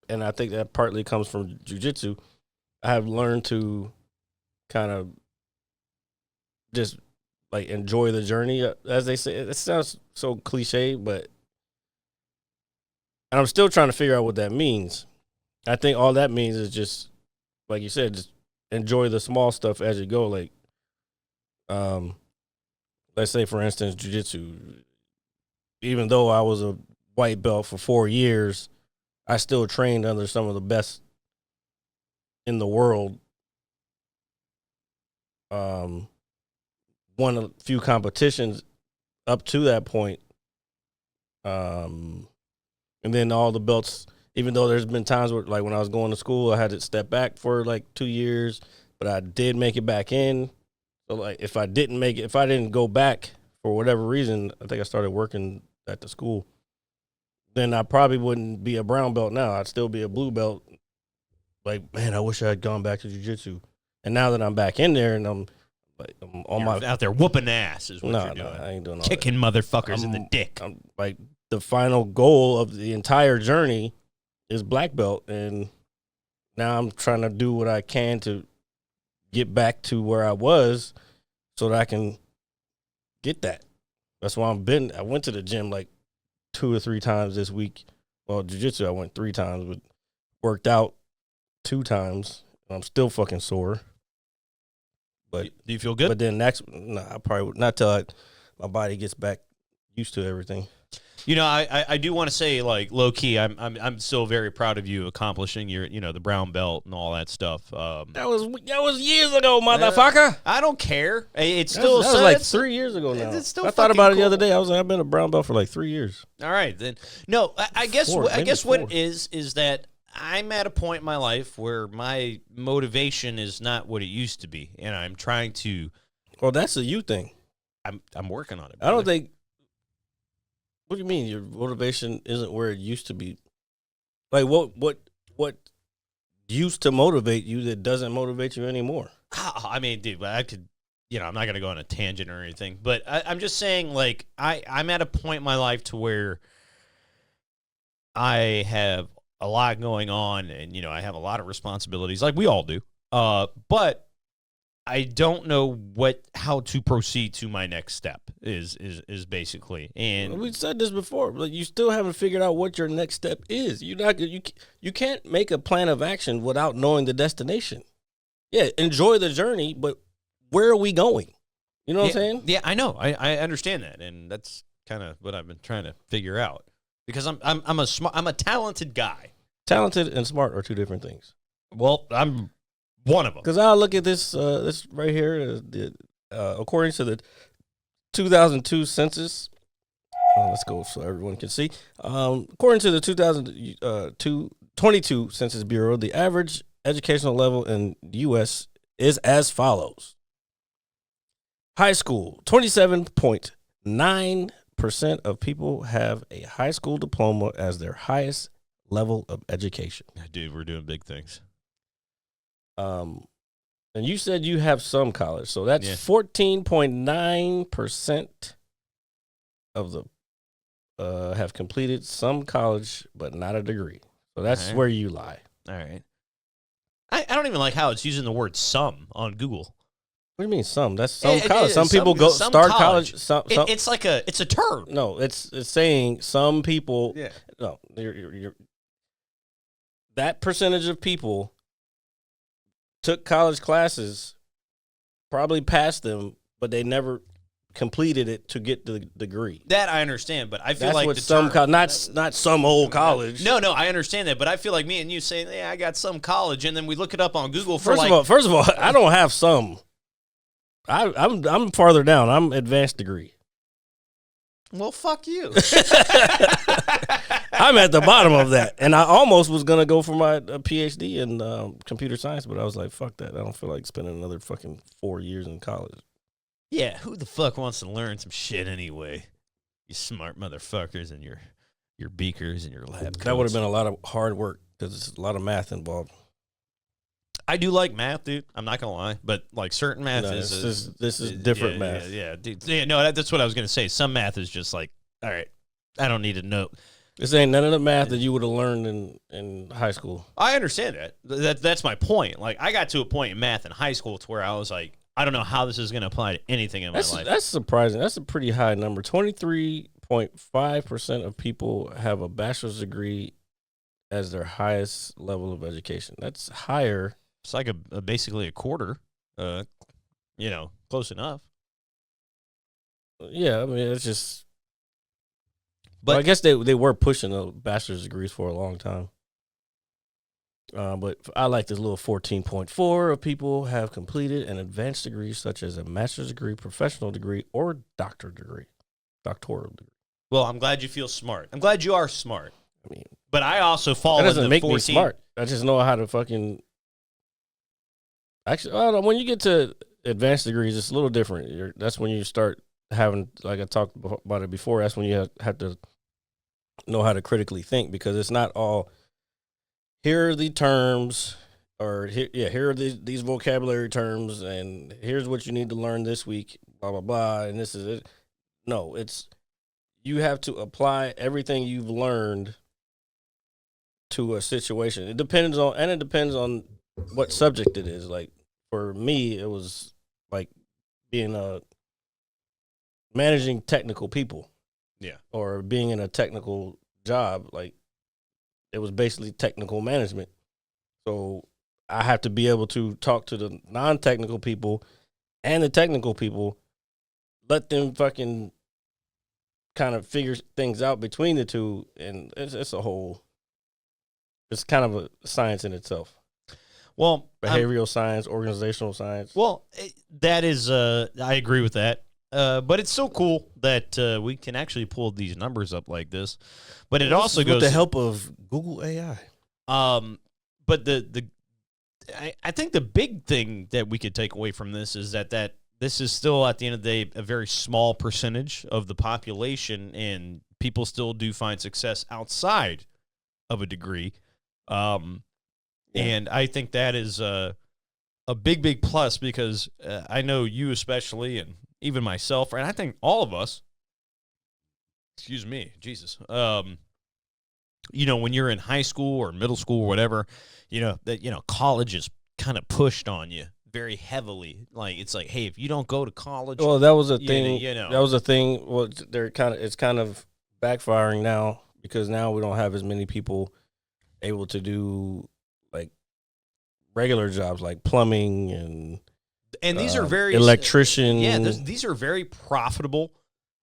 and I think that partly comes from jiu-jitsu. I have learned to kind of just like enjoy the journey, as they say. It sounds so cliche, but and I'm still trying to figure out what that means. I think all that means is just, like you said, just enjoy the small stuff as you go. Like, let's say, for instance, jiu-jitsu. Even though I was a white belt for 4 years, I still trained under some of the best in the world. Won a few competitions up to that point. And then all the belts, even though there's been times where, like when I was going to school, I had to step back for like 2 years, but I did make it back in. So like if I didn't go back for whatever reason, I think I started working at the school, then I probably wouldn't be a brown belt now. I'd still be a blue belt. Like, man, I wish I had gone back to jiu-jitsu. And now that I'm back in there and I'm on You're out there whooping ass is what you're doing. No, I ain't doing all Kicking motherfuckers in the dick. I'm like, the final goal of the entire journey is black belt, and now I'm trying to do what I can to get back to where I was so that I can get that. That's why I went to the gym like 2 or 3 times this week. Well, jiu-jitsu, I went 3 times, but worked out 2 times. I'm still fucking sore. But do you feel good? But then I probably would not till my body gets back used to everything. You know, I do want to say, like, low key, I'm still very proud of you accomplishing your, the brown belt and all that stuff. That was years ago, motherfucker. I don't care. It's still that was like 3 years ago now. It's still I thought about it the cool. other day. I've been a brown belt for like 3 years. All right, then. No, I guess Four, I guess maybe what 4. is that I'm at a point in my life where my motivation is not what it used to be, and I'm trying to. Well, that's a you thing. I'm working on it. I don't think. What do you mean your motivation isn't where it used to be? Like what used to motivate you that doesn't motivate you anymore? I mean, dude, I could, I'm not gonna go on a tangent or anything, but I'm just saying, like, I'm at a point in my life to where I have a lot going on, and I have a lot of responsibilities, like we all do. But I don't know how to proceed to my next step is basically. And we said this before, but you still haven't figured out what your next step is. You can't make a plan of action without knowing the destination. Yeah, enjoy the journey, but where are we going? You know what I'm saying? Yeah, I know. I understand that, and that's kind of what I've been trying to figure out, because I'm a talented guy. Talented and smart are 2 different things. Well, I'm one of them. Because I'll look at this right here. According to the 2002 census, let's go so everyone can see. According to the 2022 Census Bureau, the average educational level in the U.S. is as follows. High school, 27.9% of people have a high school diploma as their highest level of education. Dude, we're doing big things. And you said you have some college, so that's 14.9% of the have completed some college, but not a degree. So that's where you lie. All right. I don't even like how it's using the word "some" on Google. What do you mean some? That's some college. Some people start college. It's like it's a term. No, it's saying some people. Yeah. No, you're that percentage of people took college classes, probably passed them, but they never completed it to get the degree. That I understand, but I feel that's like what not some old college. No, I understand that, but I feel like me and you saying, "Yeah, I got some college," and then we look it up on Google for First of all, I don't have some. I'm farther down. I'm advanced degree. Well, fuck you. I'm at the bottom of that, and I almost was gonna go for my PhD in computer science, but I was like, "Fuck that! I don't feel like spending another fucking 4 years in college." Yeah, who the fuck wants to learn some shit anyway? You smart motherfuckers and your beakers and your lab coats. That would have been a lot of hard work because there's a lot of math involved. I do like math, dude. I'm not gonna lie, but like certain math this is different math. Yeah, dude. Yeah, no, that's what I was gonna say. Some math is just like, all right, I don't need to know. This ain't none of the math that you would have learned in high school. I understand that. That's my point. Like, I got to a point in math in high school to where I was like, I don't know how this is gonna apply to anything in my life. That's surprising. That's a pretty high number. 23.5% of people have a bachelor's degree as their highest level of education. That's higher. It's like basically a quarter. Close enough. Yeah, I mean, it's just. But I guess they were pushing the bachelor's degrees for a long time. But I like this little 14.4 of people have completed an advanced degree such as a master's degree, professional degree, or doctoral degree. Well, I'm glad you feel smart. I'm glad you are smart. I mean, but I also fall that doesn't into make 14. me smart. I just know how to fucking. Actually, well, when you get to advanced degrees, it's a little different. That's when you start having, like I talked about it before. That's when you have to know how to critically think, because it's not all. Here are the terms, or here are these vocabulary terms, and here's what you need to learn this week. Blah blah blah, and this is it. No, it's you have to apply everything you've learned to a situation. It depends on what subject it is. Like for me, it was like being managing technical people. Yeah. Or being in a technical job. Like it was basically technical management. So I have to be able to talk to the non-technical people and the technical people, let them fucking kind of figure things out between the two. And it's kind of a science in itself. Well, behavioral science, organizational science. Well, that is, I agree with that. But it's so cool that we can actually pull these numbers up like this. But it also goes with the help of Google AI. But I think the big thing that we could take away from this is that this is still, at the end of the day, a very small percentage of the population, and people still do find success outside of a degree. And I think that is a big, big plus, because I know you especially, and even myself, and I think all of us, excuse me, Jesus, when you're in high school or middle school or whatever, college is kind of pushed on you very heavily. Like, it's like, hey, if you don't go to college, well, that was a thing. That was a thing. Well, it's kind of backfiring now, because now we don't have as many people able to do like regular jobs like plumbing and these are very electrician. These are very profitable,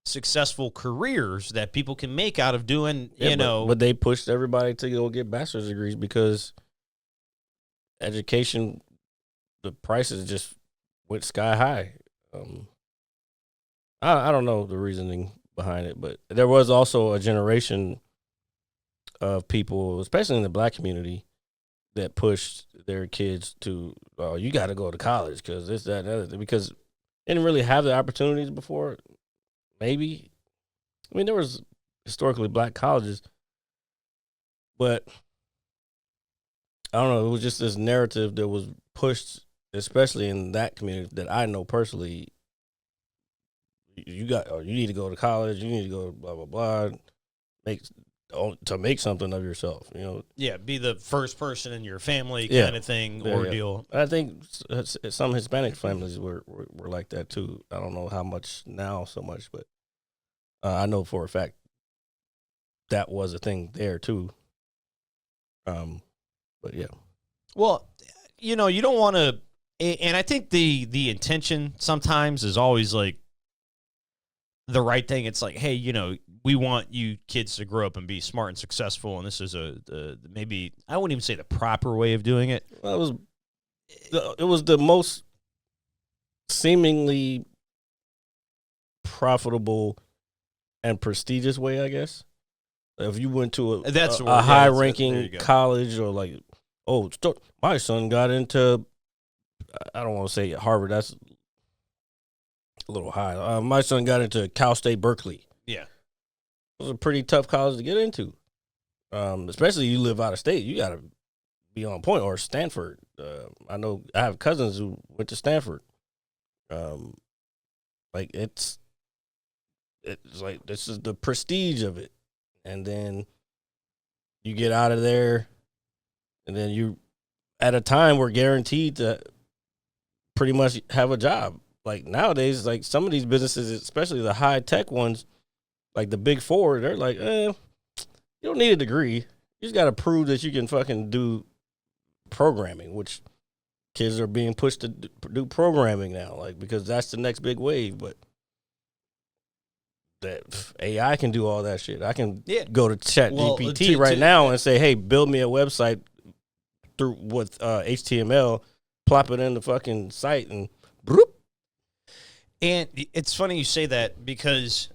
successful careers that people can make out of doing. But they pushed everybody to go get bachelor's degrees because education, the prices just went sky high. I don't know the reasoning behind it, but there was also a generation of people, especially in the black community, that pushed their kids to, oh, you got to go to college because this, that, and other, because they didn't really have the opportunities before. Maybe. I mean, there was historically black colleges, but I don't know. It was just this narrative that was pushed, especially in that community that I know personally. You need to go to college. You need to go blah, blah, blah. To make something of yourself, Yeah, be the first person in your family kind of thing, ordeal. I think some Hispanic families were like that too. I don't know how much now so much, but I know for a fact that was a thing there too. But yeah. Well, you don't want to, and I think the intention sometimes is always like the right thing. It's like, hey, we want you kids to grow up and be smart and successful, and this is maybe, I wouldn't even say the proper way of doing it. Well, it was the most seemingly profitable and prestigious way, I guess. If you went to a high-ranking college, or like, my son got into, I don't want to say Harvard. a little high. My son got into Cal State Berkeley. Yeah. It was a pretty tough college to get into. Especially you live out of state, you got to be on point. Or Stanford. I know I have cousins who went to Stanford. Like it's like this is the prestige of it, and then you get out of there, and then you at a time we're guaranteed to pretty much have a job. Like nowadays, like some of these businesses, especially the high tech ones, like the big four, they're like, you don't need a degree. You just got to prove that you can fucking do programming, which kids are being pushed to do programming now, like because that's the next big wave. But that AI can do all that shit. I can go to Chat GPT right now and say, hey, build me a website with HTML, plop it in the fucking site, and bloop. And it's funny you say that because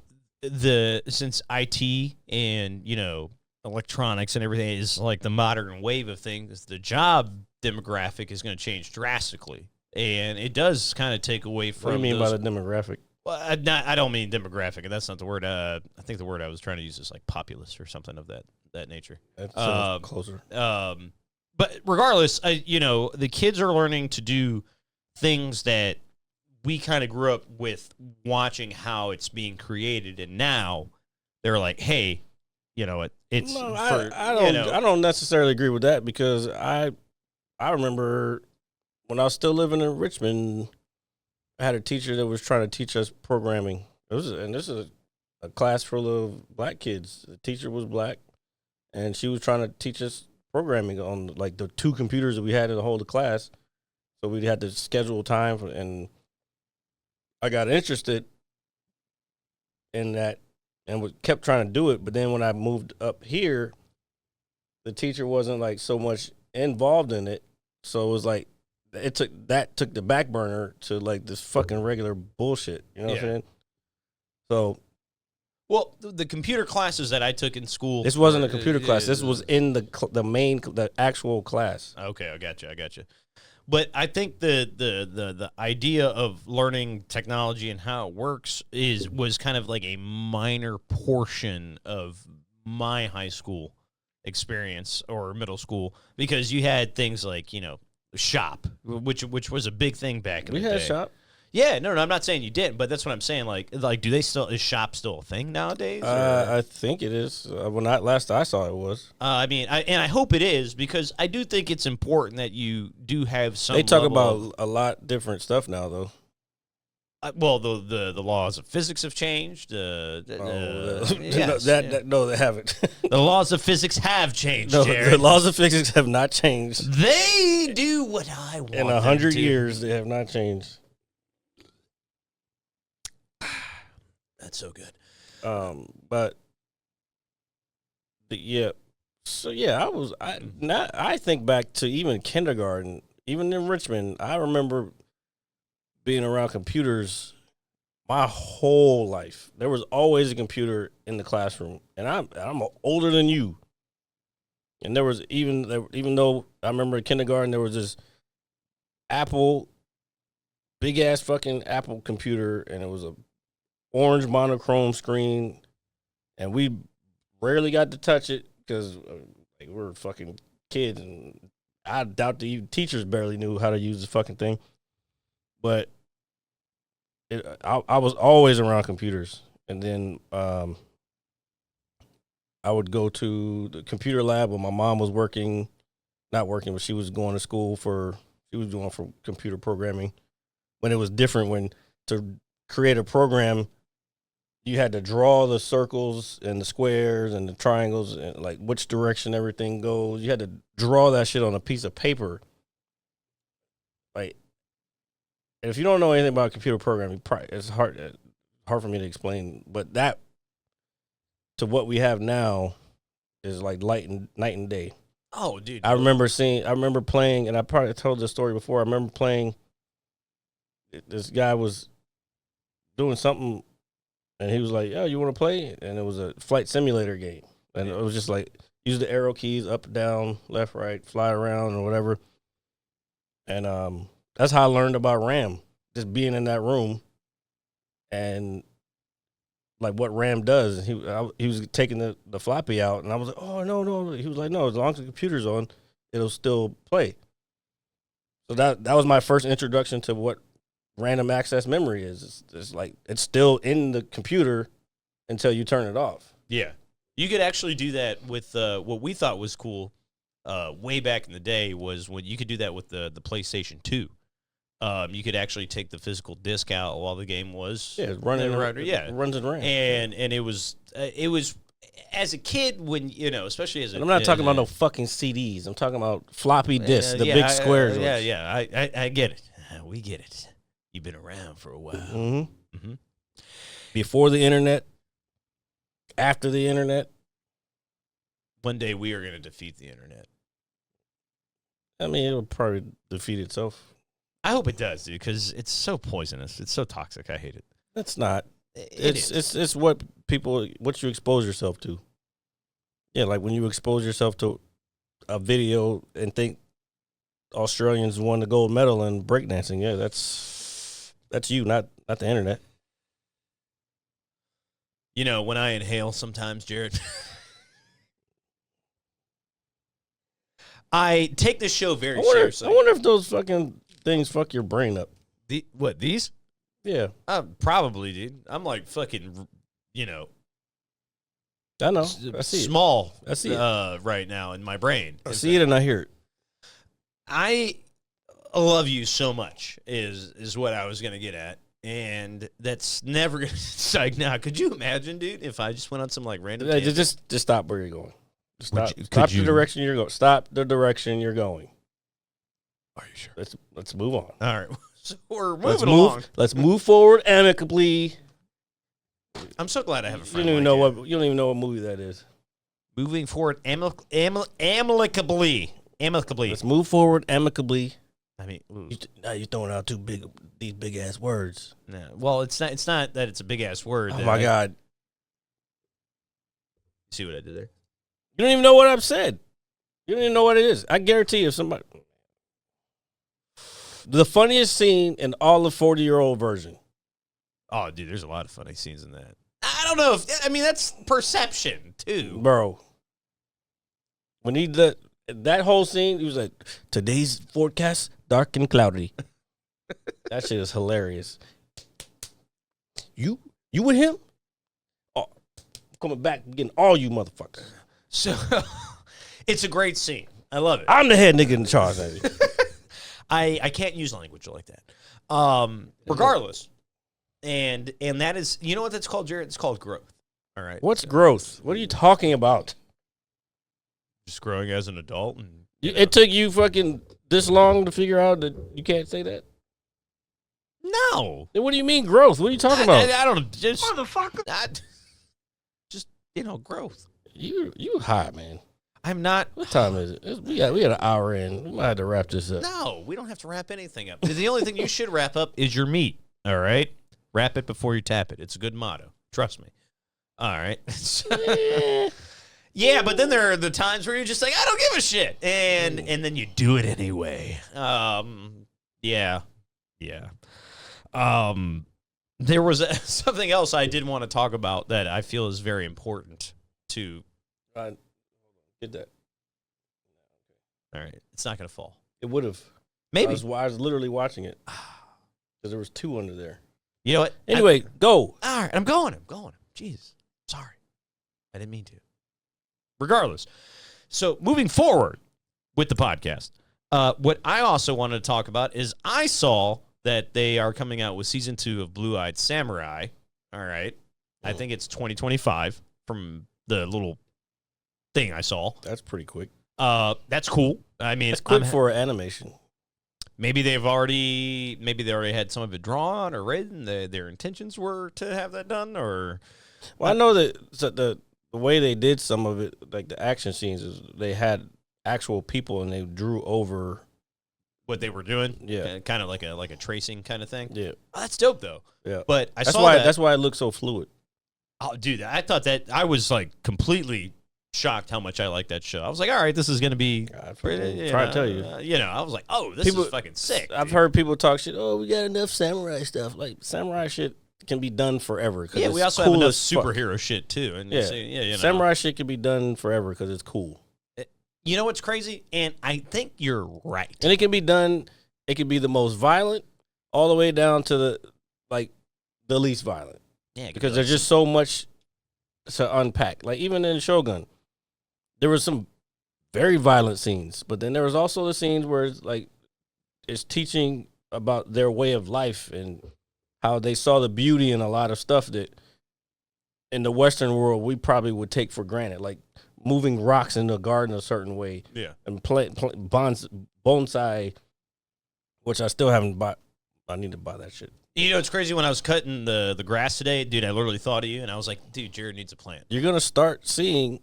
since IT and, you know, electronics and everything is like the modern wave of things, the job demographic is going to change drastically. And it does kind of take away from. What do you mean by the demographic? Well, I don't mean demographic, and that's not the word. I think the word I was trying to use is like populist or something of that nature. That's closer. But regardless, you know, the kids are learning to do things that we kind of grew up with watching how it's being created, and now they're like, hey, you know, it's. No, I don't necessarily agree with that because I remember when I was still living in Richmond, I had a teacher that was trying to teach us programming. And this is a class full of black kids. The teacher was black, and she was trying to teach us programming on like the two computers that we had in the whole of the class. So we had to schedule time and I got interested in that and kept trying to do it. But then when I moved up here, the teacher wasn't like so much involved in it. So it was like, took the back burner to like this fucking regular bullshit. You know what I'm saying? So, well, the computer classes that I took in school. This wasn't a computer class. This was in the actual class. Okay, I got you. But I think the idea of learning technology and how it works was kind of like a minor portion of my high school experience or middle school because you had things like, you know, shop, which was a big thing back in the day. We had shop. Yeah, no, I'm not saying you didn't, but that's what I'm saying. Like, is shop still a thing nowadays? I think it is. When last I saw it was. I mean, I hope it is because I do think it's important that you do have some. They talk about a lot different stuff now, though. Well, the laws of physics have changed. Yes, no, they haven't. The laws of physics have changed. No, Jared. the laws of physics have not changed. They do what I want. In 100 years, they have not changed. That's so good. But yeah, so yeah, I think back to even kindergarten, even in Richmond. I remember being around computers my whole life. There was always a computer in the classroom, and I'm older than you. And there was even though I remember in kindergarten there was this Apple, big ass fucking Apple computer, and it was a orange monochrome screen, and we rarely got to touch it because like, we're fucking kids, and I doubt the teachers barely knew how to use the fucking thing. But I was always around computers, and then I would go to the computer lab when my mom was not working, but she was going to school she was doing for computer programming. When it was different, when to create a program, you had to draw the circles and the squares and the triangles and like which direction everything goes. You had to draw that shit on a piece of paper. Like, and if you don't know anything about computer programming, it's hard for me to explain. But that to what we have now is like night and day. Oh, dude! I remember playing, and I probably told this story before. I remember playing. This guy was doing something, and he was like, "Oh, you want to play?" And it was a flight simulator game, and it was just like use the arrow keys up, down, left, right, fly around, or whatever. And that's how I learned about RAM. Just being in that room and like what RAM does. And he was taking the floppy out, and I was like, oh no. He was like, no, as long as the computer's on, it'll still play. So that was my first introduction to what random access memory is. It's like it's still in the computer until you turn it off. Yeah. You could actually do that with what we thought was cool way back in the day was when you could do that with the PlayStation 2. You could actually take the physical disc out while the game was running around. Yeah, it runs in RAM. And it was as a kid when especially as a I'm not talking about no fucking CDs. I'm talking about floppy disks, the big squares. I get it. We get it. You've been around for a while. Mm-hmm. Mm-hmm. Before the internet, after the internet. One day we are going to defeat the internet. I mean, it'll probably defeat itself. I hope it does, dude, because it's so poisonous. It's so toxic. I hate it. It's not. It's what you expose yourself to. Yeah, like when you expose yourself to a video and think Australians won the gold medal in breakdancing. Yeah, that's you, not the internet. You know, when I inhale sometimes, Jared, I take this show very seriously. I wonder if those fucking things fuck your brain up. These? Yeah. Probably, dude. I'm like fucking, I know. I see small it. I see it. Right now in my brain. I see it and I hear it. I love you so much is what I was going to get at. And that's never going to psych now. Could you imagine, dude, if I just went on some like random just stop where you're going. Stop the direction you're going. Stop the direction you're going. Are you sure? Let's move on. All right. So we're moving along. Let's move forward amicably. I'm so glad I have a friend. You don't even know what movie that is. Moving forward amicably. Let's move forward amicably. I mean, now you're throwing out these big ass words. No, well, it's not that it's a big ass word. Oh my God! See what I did there? You don't even know what I've said. You don't even know what it is. I guarantee you, somebody. The funniest scene in all the 40-year-old version. Oh, dude, there's a lot of funny scenes in that. I don't know that's perception too, bro. When he did that whole scene, he was like, "Today's forecast dark and cloudy." That shit is hilarious. You with him? Oh, I'm coming back, getting all you motherfuckers. So, it's a great scene. I love it. I'm the head nigga in charge. I can't use language like that. Regardless, and that is, you know what that's called, Jared? It's called growth. All right. What's growth? What are you talking about? Just growing as an adult, and it took you fucking this long to figure out that you can't say that. No. Then what do you mean growth? What are you talking about? I don't just motherfucker. Just growth. You high, man. I'm not. What time is it? We got an hour in. We might have to wrap this up. No, we don't have to wrap anything up. The only thing you should wrap up is your meat. All right, wrap it before you tap it. It's a good motto. Trust me. All right. Yeah, but then there are the times where you're just like, I don't give a shit, and then you do it anyway. Yeah. There was something else I did want to talk about that I feel is very important to. Get that. All right, it's not going to fall. It would have. Maybe. I was literally watching it because there was two under there. You know what? Anyway, go. All right, I'm going. Jeez, sorry, I didn't mean to. Regardless, so moving forward with the podcast, what I also wanted to talk about is I saw that they are coming out with season 2 of Blue-Eyed Samurai. All right, I think it's 2025 from the little thing I saw. That's pretty quick. That's cool. I mean, it's quick for animation. Maybe they already had some of it drawn or written. Their intentions were to have that done, or. Well, I know that the way they did some of it, like the action scenes, is they had actual people and they drew over what they were doing. Yeah, kind of like a tracing kind of thing. Yeah, oh, that's dope though. Yeah, but that's why it looks so fluid. Oh, dude, I thought that I was like completely shocked how much I like that show. I was like, all right, this is going to be. I'm trying to tell you. I was like, oh, this is fucking sick. I've heard people talk shit. Oh, we got enough samurai stuff. Like, samurai shit can be done forever. Yeah, we also have enough superhero shit too. And samurai shit can be done forever because it's cool. You know what's crazy? And I think you're right. And it can be done. It can be the most violent, all the way down to the least violent. Yeah, because there's just so much to unpack. Like even in Shogun, there was some very violent scenes, but then there was also the scenes where it's teaching about their way of life and how they saw the beauty in a lot of stuff that in the Western world we probably would take for granted, like moving rocks in the garden a certain way. Yeah, and bonsai, which I still haven't bought. I need to buy that shit. You know, it's crazy. When I was cutting the grass today, dude, I literally thought of you, and I was like, dude, Jared needs a plant. You're gonna start seeing.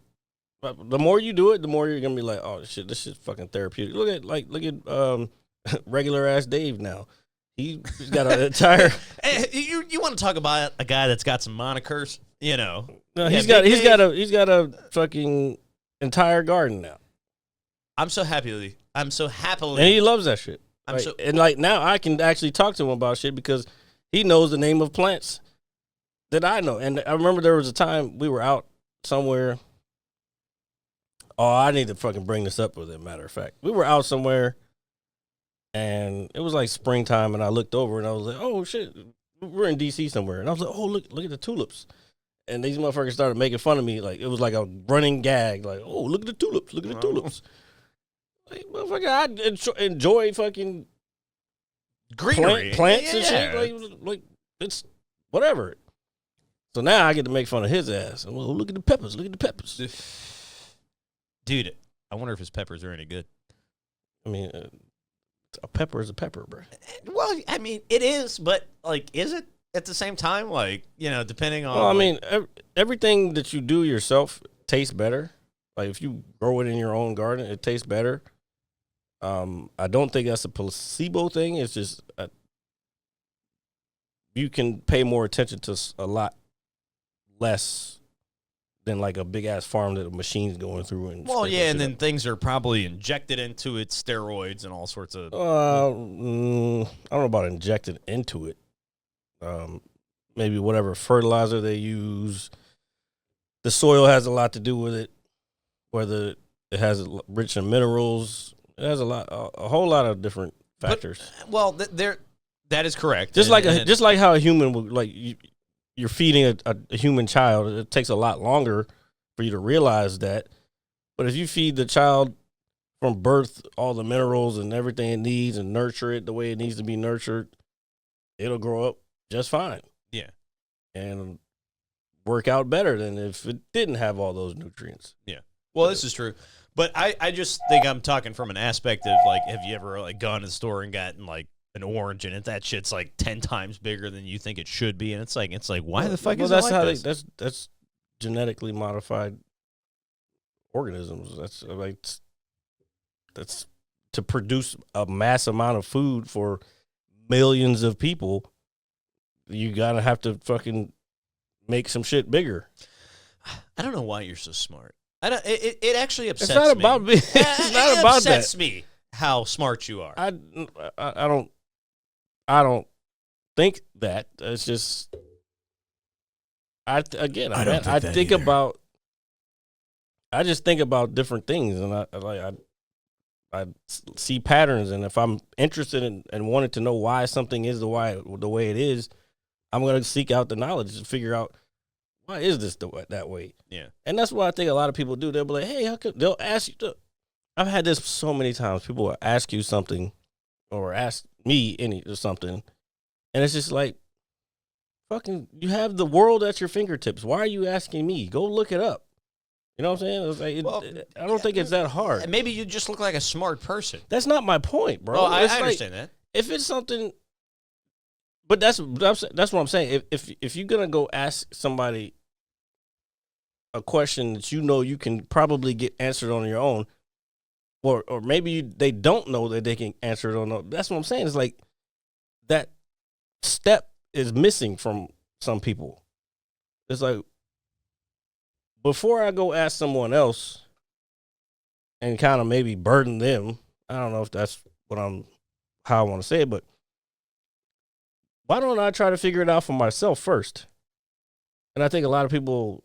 The more you do it, the more you're gonna be like, oh shit, this is fucking therapeutic. Look at regular ass Dave now. He's got an entire. You want to talk about a guy that's got some monikers? You know, no, he's got a fucking entire garden now. I'm so happily, and he loves that shit. Now I can actually talk to him about shit because he knows the name of plants that I know. And I remember there was a time we were out somewhere. Oh, I need to fucking bring this up with him, matter of fact. We were out somewhere, and it was like springtime, and I looked over, and I was like, oh, shit, we're in D.C. somewhere. And I was like, oh, look at the tulips. And these motherfuckers started making fun of me. Like, it was like a running gag. Like, oh, look at the tulips. Look at the tulips. Like, motherfucker, I enjoy fucking greenery. Plants and shit. Like, it's whatever. So now I get to make fun of his ass. And, well, look at the peppers. Look at the peppers. Dude, I wonder if his peppers are any good. I mean, a pepper is a pepper, bro. Well, I mean, it is, but, is it at the same time? Depending on... Well, I mean, everything that you do yourself tastes better. Like, if you grow it in your own garden, it tastes better. I don't think that's a placebo thing. It's just you can pay more attention to a lot less than like a big ass farm that a machine's going through. And then things are probably injected into it, steroids and all sorts of. I don't know about injected into it. Maybe whatever fertilizer they use. The soil has a lot to do with it. Whether it has rich in minerals, it has a whole lot of different factors. That is correct. Just like how a human would you're feeding a human child, it takes a lot longer for you to realize that. But if you feed the child from birth all the minerals and everything it needs and nurture it the way it needs to be nurtured, it'll grow up just fine. Yeah. And work out better than if it didn't have all those nutrients. Yeah. Well, this is true. But I just think I'm talking from an aspect of, have you ever, gone to the store and gotten, an orange and that shit's 10 times bigger than you think it should be, and it's like why the fuck is it like this? That's genetically modified organisms. That's to produce a mass amount of food for millions of people. You gotta have to fucking make some shit bigger. I don't know why you're so smart. It actually upsets me. It's not about me. It's not about that. It upsets me how smart you are. I don't think that. It's just I just think about different things, and I see patterns, and if I'm interested in and wanted to know why something is the way it is, I'm gonna seek out the knowledge to figure out why is this that way. Yeah, and that's what I think a lot of people do. They'll be like, hey, they'll ask you. I've had this so many times. People will ask you something, or ask me something, and it's just like, fucking, you have the world at your fingertips. Why are you asking me? Go look it up. You know what I'm saying? I don't think it's that hard. Maybe you just look like a smart person. That's not my point, bro. Oh, I understand that. If it's something, but that's what I'm saying. If you're gonna go ask somebody a question that you can probably get answered on your own, or maybe they don't know that they can answer it on. That's what I'm saying. It's like that step is missing from some people. It's like, before I go ask someone else and kind of maybe burden them, I don't know if that's how I want to say it, but Why don't I try to figure it out for myself first? And I think a lot of people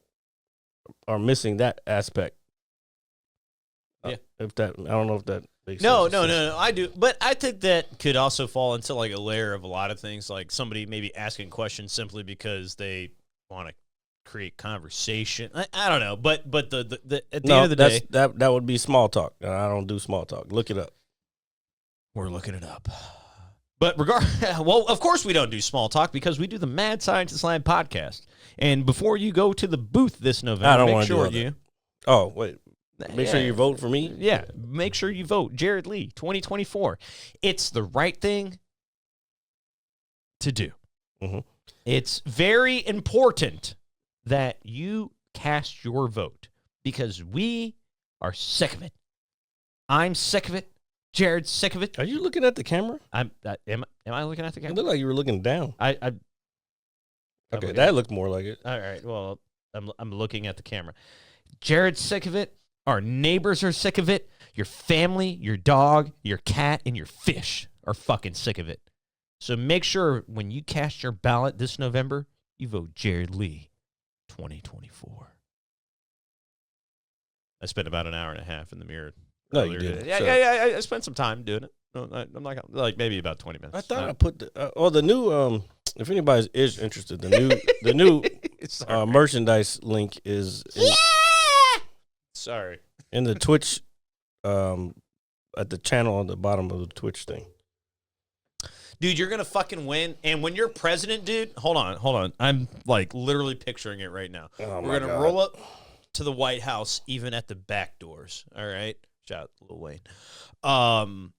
are missing that aspect. Yeah. I don't know if that makes No, sense. no. I do. But I think that could also fall into like a layer of a lot of things, like somebody maybe asking questions simply because they want to create conversation. I don't know. But the at the end of the day, that would be small talk. I don't do small talk. Look it up. we're looking it up. But well, of course we don't do small talk because we do the Mad Scientist Lab podcast. And before you go to the booth this November, I don't make want to sure do you. Oh, wait. Make sure you vote for me. Yeah, make sure you vote. Jared Lee, 2024. It's the right thing to do. Mm-hmm. It's very important that you cast your vote because we are sick of it. I'm sick of it. Jared's sick of it. Are you looking at the camera? Am I looking at the It camera? looked like you were looking down. Okay, looking that looked more like it. All right. Well, I'm looking at the camera. Jared's sick of it. Our neighbors are sick of it. Your family, your dog, your cat, and your fish are fucking sick of it. So make sure when you cast your ballot this November, you vote Jared Lee 2024. I spent about an hour and a half in the mirror. No, you earlier didn't. today. So- Yeah. I spent some time doing it. No, I'm not gonna, like maybe about 20 minutes. I thought I put the new if anybody is interested, the new Sorry. merchandise link is Sorry. in the Twitch at the channel on the bottom of the Twitch thing. Dude, you're going to fucking win. And when you're president, dude, hold on. I'm like literally picturing it right now. Oh, We're going to roll up to the White House, even at the back doors. All right. Shout out to Lil Wayne.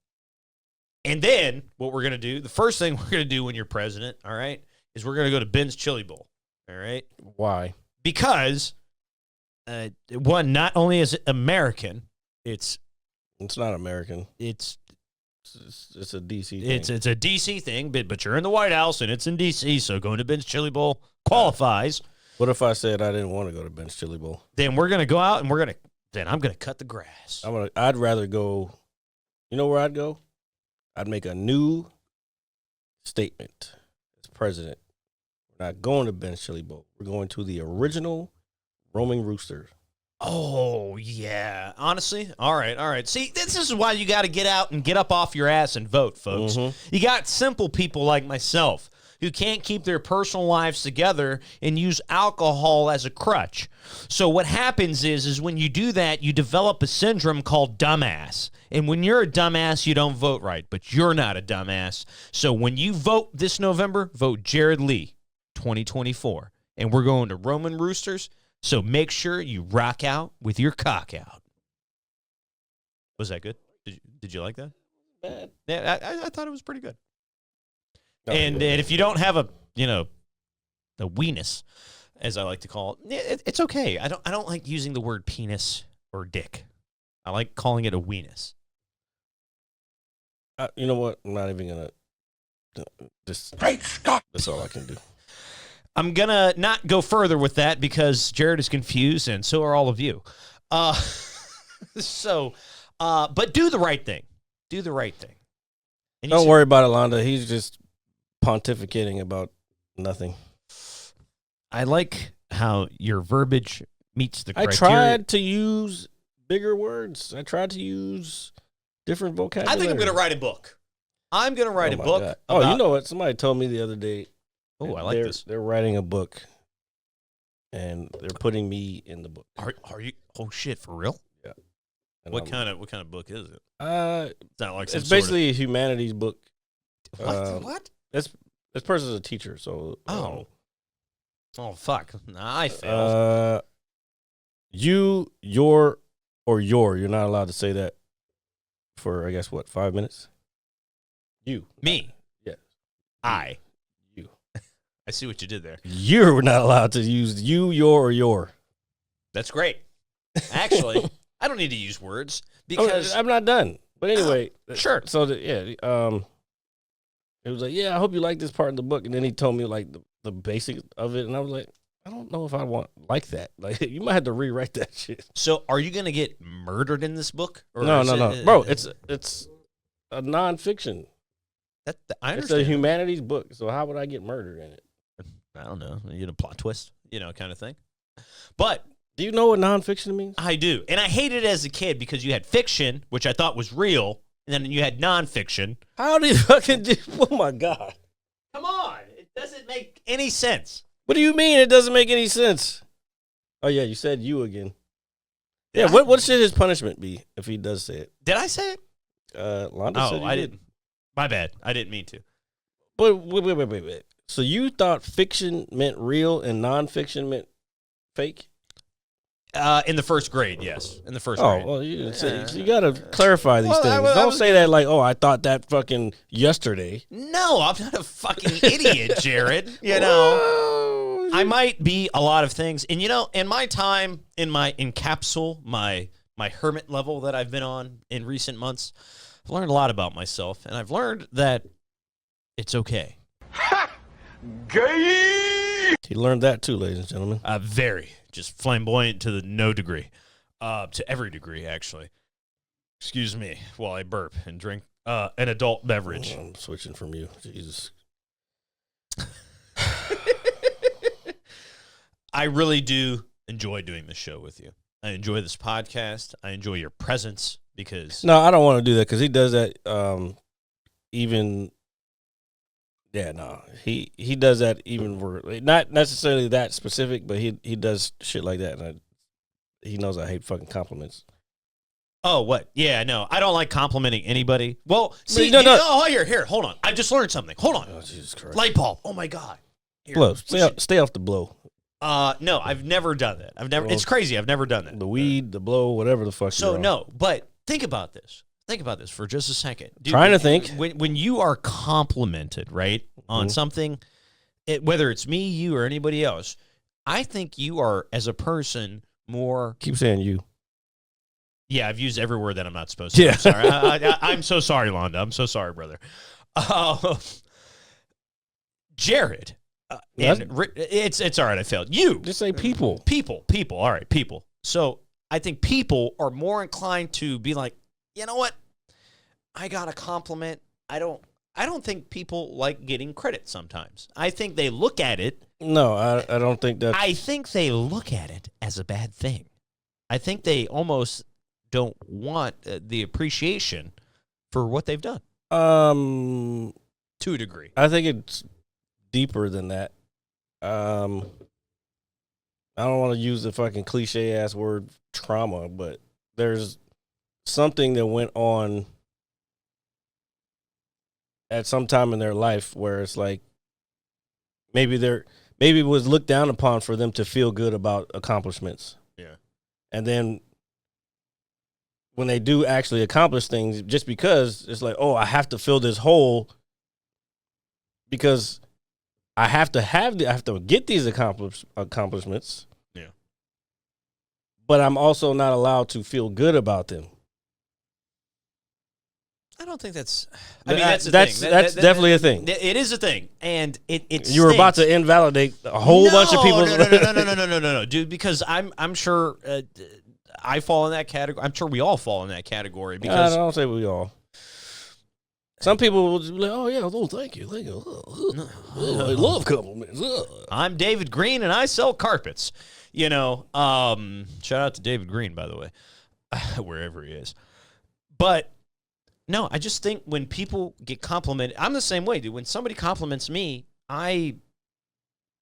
And then what we're going to do, the first thing we're going to do when you're president, all right, is we're going to go to Ben's Chili Bowl. All right. Why? Because, one, not only is it American, it's not American. It's a DC thing. It's a DC thing, but you're in the White House and it's in DC, so going to Ben's Chili Bowl qualifies. What if I said I didn't want to go to Ben's Chili Bowl? Then we're gonna go out and I'm gonna cut the grass. I'd rather go. You know where I'd go? I'd make a new statement as president. We're not going to Ben's Chili Bowl. We're going to the original Roaming Rooster. Oh yeah, honestly, all right. See, this is why you got to get out and get up off your ass and vote, folks. Mm-hmm. You got simple people like myself who can't keep their personal lives together and use alcohol as a crutch. So what happens is when you do that, you develop a syndrome called dumbass. And when you're a dumbass, you don't vote right, but you're not a dumbass. So when you vote this November, vote Jared Lee 2024. And we're going to Roman Roosters. So make sure you rock out with your cock out. Was that good? Did you like that? Bad. Yeah, I thought it was pretty good. Oh, And yeah. if you don't have a weenus, as I like to call it, it's okay. I don't like using the word penis or dick. I like calling it a weenus. You know what? I'm not even gonna. Great Scott! That's all I can do. I'm gonna not go further with that because Jared is confused, and so are all of you. But do the right thing. Do the right thing. And you Don't see- worry about it, Londa. He's just pontificating about nothing. I like how your verbiage meets the I criteria. tried to use bigger words. I tried to use different vocabulary. I think I'm going to write a book. I'm going to write a my book. God. About, you know what? Somebody told me the other day. Oh, I like they're, this. They're writing a book, and they're putting me in the book. Are you? Oh shit, for real? And What kind of book is it? It's not like some it's basically a humanities book. What? This person's a teacher, so Oh fuck! Nah, I failed. you, your, or your. You're not allowed to say that for 5 minutes. You, Me. Yeah. I. You. I see what you did there. You're not allowed to use you, your, or your. That's great. Actually, I don't need to use words because I'm not done. But anyway, sure. So it was like, yeah, I hope you like this part of the book, and then he told me like the basics of it, and I was like, I don't know if I want like that. Like, you might have to rewrite that shit. So, are you going to get murdered in this book? Or No, is no, it- bro. It's a nonfiction. I It's understand. a humanities book, so how would I get murdered in it? I don't know. You get a plot twist, kind of thing. But Do you know what nonfiction means? I do. And I hated it as a kid because you had fiction, which I thought was real, and then you had nonfiction. How do you fucking do? Oh my god! Come on. It doesn't make any sense. What do you mean it doesn't make any sense? Oh yeah, you said you again. Yeah, Did what should his punishment be if he does say it? Did I say it? Londa said you I did. didn't. My bad. I didn't mean to. But wait. So you thought fiction meant real and nonfiction meant fake? In the first grade, yes. In the first Oh, grade. well, you got to clarify these things. Don't say that like, oh, I thought that fucking yesterday. No, I'm not a fucking idiot, Jared. I might be a lot of things. And, in my time, in capsule, my hermit level that I've been on in recent months, I've learned a lot about myself. And I've learned that it's okay. He learned that too, ladies and gentlemen. Very. Just flamboyant to the no degree. To every degree, actually. Excuse me while I burp and drink an adult beverage. I'm switching from you. Jesus. I really do enjoy doing this show with you. I enjoy this podcast. I enjoy your presence because... No, I don't want to do that because he does that even... Yeah, no. He does that even for... Not necessarily that specific, but he does shit like that. And he knows I hate fucking compliments. Oh, what? Yeah, no. I don't like complimenting anybody. Well, see... No. Oh, here. Hold on. I just learned something. Hold on. Oh, Jesus Christ. Light bulb. Oh, my God. Here. Blow. Stay off the blow. No, I've never done that. It's crazy. I've never done that. The weed, the blow, whatever the fuck. So, no. But think about this. Think about this for just a second. Dude, Trying to think. When you are complimented, right, on something, whether it's me, you, or anybody else, I think you are, as a person, more... Keep saying you. Yeah, I've used every word that I'm not supposed to. Yeah. I'm sorry. I'm so sorry, Londa. I'm so sorry, brother. Jared. It's all right. I failed. You. Just say people. People. All right, people. So I think people are more inclined to be like, you know what? I got a compliment. I don't think people like getting credit sometimes. I think they look at it. No, I don't think that. I think they look at it as a bad thing. I think they almost don't want the appreciation for what they've done. To a degree. I think it's deeper than that. I don't want to use the fucking cliche ass word trauma, but there's something that went on at some time in their life where it's like maybe it was looked down upon for them to feel good about accomplishments. Yeah. And then when they do actually accomplish things, just because it's like, oh, I have to fill this hole because I have to get these accomplishments. Yeah. But I'm also not allowed to feel good about them. I don't think that's. That's the thing. That's definitely a thing. It is a thing, and it. You were about to invalidate a whole bunch of people. No, dude. Because I'm sure I fall in that category. I'm sure we all fall in that category. Because I don't say we all. Some people will just be like, "Oh yeah, oh thank you. I love compliments." I'm David Green, and I sell carpets. Shout out to David Green, by the way, wherever he is. But. No, I just think when people get complimented, I'm the same way, dude. When somebody compliments me, I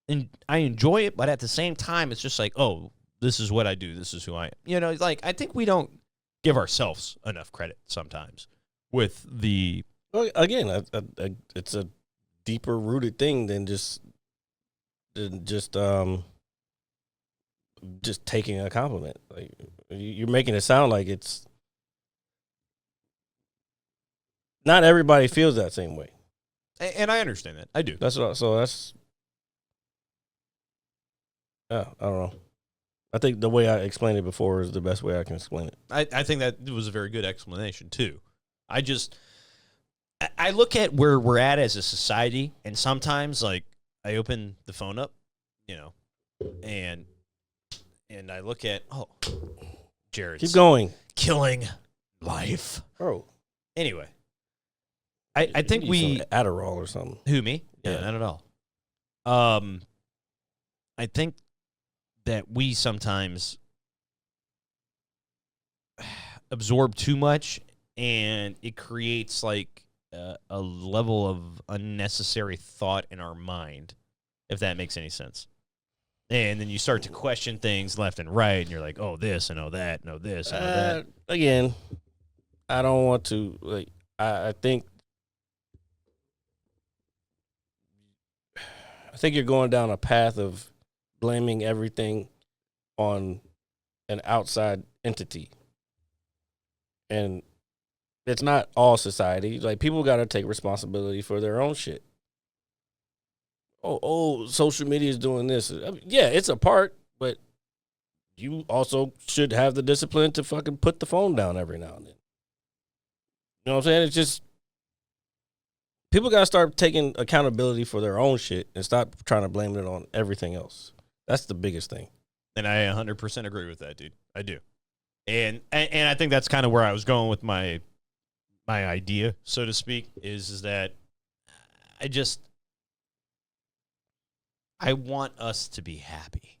enjoy it, but at the same time, it's just like, oh, this is what I do. This is who I am. I think we don't give ourselves enough credit sometimes with the... Well, again, it's a deeper rooted thing than just taking a compliment. Like you're making it sound like it's... Not everybody feels that same way. And I understand that. I do. I don't know. I think the way I explained it before is the best way I can explain it. I think that was a very good explanation, too. I look at where we're at as a society, and sometimes, like, I open the phone up, and I look at, Jared's Keep going. killing life. Bro. Anyway. I think You we need some Adderall or something. Who, me? Yeah. Not at all. I think that we sometimes absorb too much, and it creates like a level of unnecessary thought in our mind, if that makes any sense. And then you start to question things left and right, and you're like, oh, this, and oh, that, and oh, this, and oh, that. Again, I don't want to, like, I think you're going down a path of blaming everything on an outside entity. And it's not all society. Like, people got to take responsibility for their own shit. Oh, social media is doing this. I mean, yeah, it's a part, but you also should have the discipline to fucking put the phone down every now and then. You know what I'm saying? It's just, people got to start taking accountability for their own shit and stop trying to blame it on everything else. That's the biggest thing. And I 100% agree with that, dude. I do. And I think that's kind of where I was going with my idea, so to speak, is that I want us to be happy.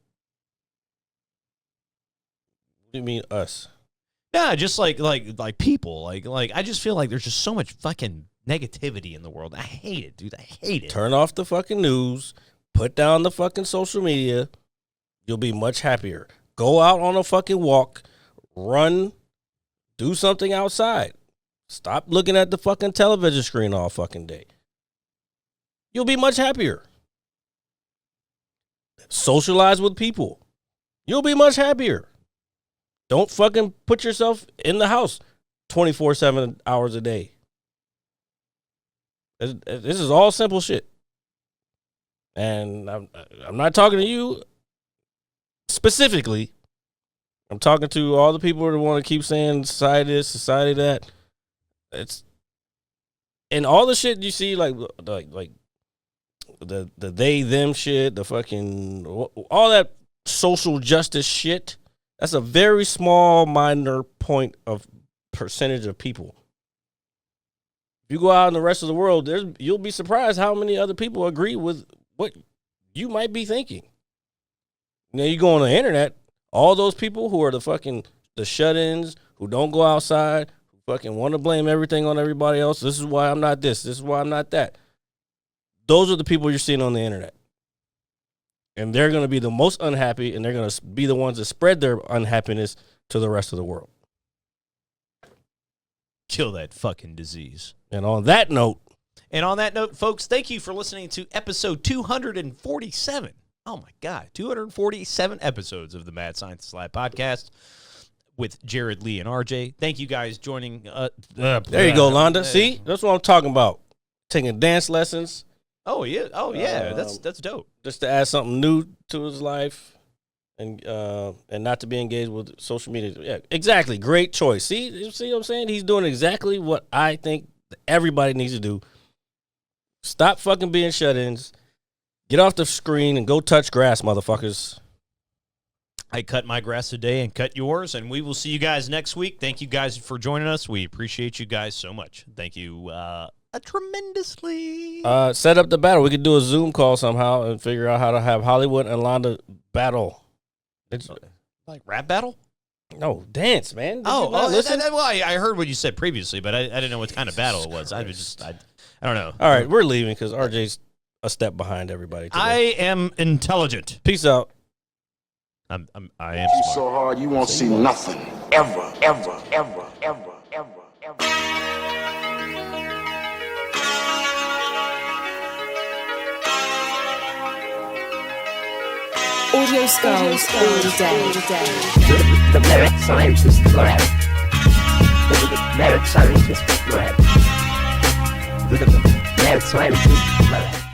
What do you mean us? Yeah, just like people. Like I just feel like there's just so much fucking negativity in the world. I hate it, dude. I hate it. Turn off the fucking news. Put down the fucking social media. You'll be much happier. Go out on a fucking walk. Run. Do something outside. Stop looking at the fucking television screen all fucking day. You'll be much happier. Socialize with people. You'll be much happier. Don't fucking put yourself in the house 24/7 hours a day. This is all simple shit. And I'm not talking to you specifically. I'm talking to all the people that want to keep saying society this, society that. It's, and all the shit you see, like the they them shit, the fucking all that social justice shit. That's a very small, minor point of percentage of people. If you go out in the rest of the world, you'll be surprised how many other people agree with what you might be thinking. Now you go on the internet, all those people who are the shut-ins, who don't go outside, who fucking want to blame everything on everybody else. This is why I'm not this. This is why I'm not that. Those are the people you're seeing on the internet. And they're going to be the most unhappy, and they're going to be the ones that spread their unhappiness to the rest of the world. Kill that fucking disease. And on that note, folks, thank you for listening to episode 247. Oh, my God. 247 episodes of the Mad Scientist Lab podcast with Jared, Lee, and RJ. Thank you guys joining. There you go, Londa. See? That's what I'm talking about. Taking dance lessons. Oh, yeah. Oh, yeah. That's dope. Just to add something new to his life and not to be engaged with social media. Yeah, exactly. Great choice. See what I'm saying? He's doing exactly what I think everybody needs to do. Stop fucking being shut-ins. Get off the screen and go touch grass, motherfuckers. I cut my grass today and cut yours, and we will see you guys next week. Thank you guys for joining us. We appreciate you guys so much. Thank you tremendously. Set up the battle. We could do a Zoom call somehow and figure out how to have Hollywood and Londa battle. It's like rap battle? No, dance, man. Listen. Well, I heard what you said previously, but I didn't know what kind of battle it was. I don't know. All right, we're leaving because RJ's a step behind everybody today. I am intelligent. Peace out. I am You smart. so hard you won't see nothing. Ever, ever, ever, ever, ever, ever. Audio skulls all day. The Merit Scientist Lab. The Merit Scientist Lab. The Merit Scientist Lab.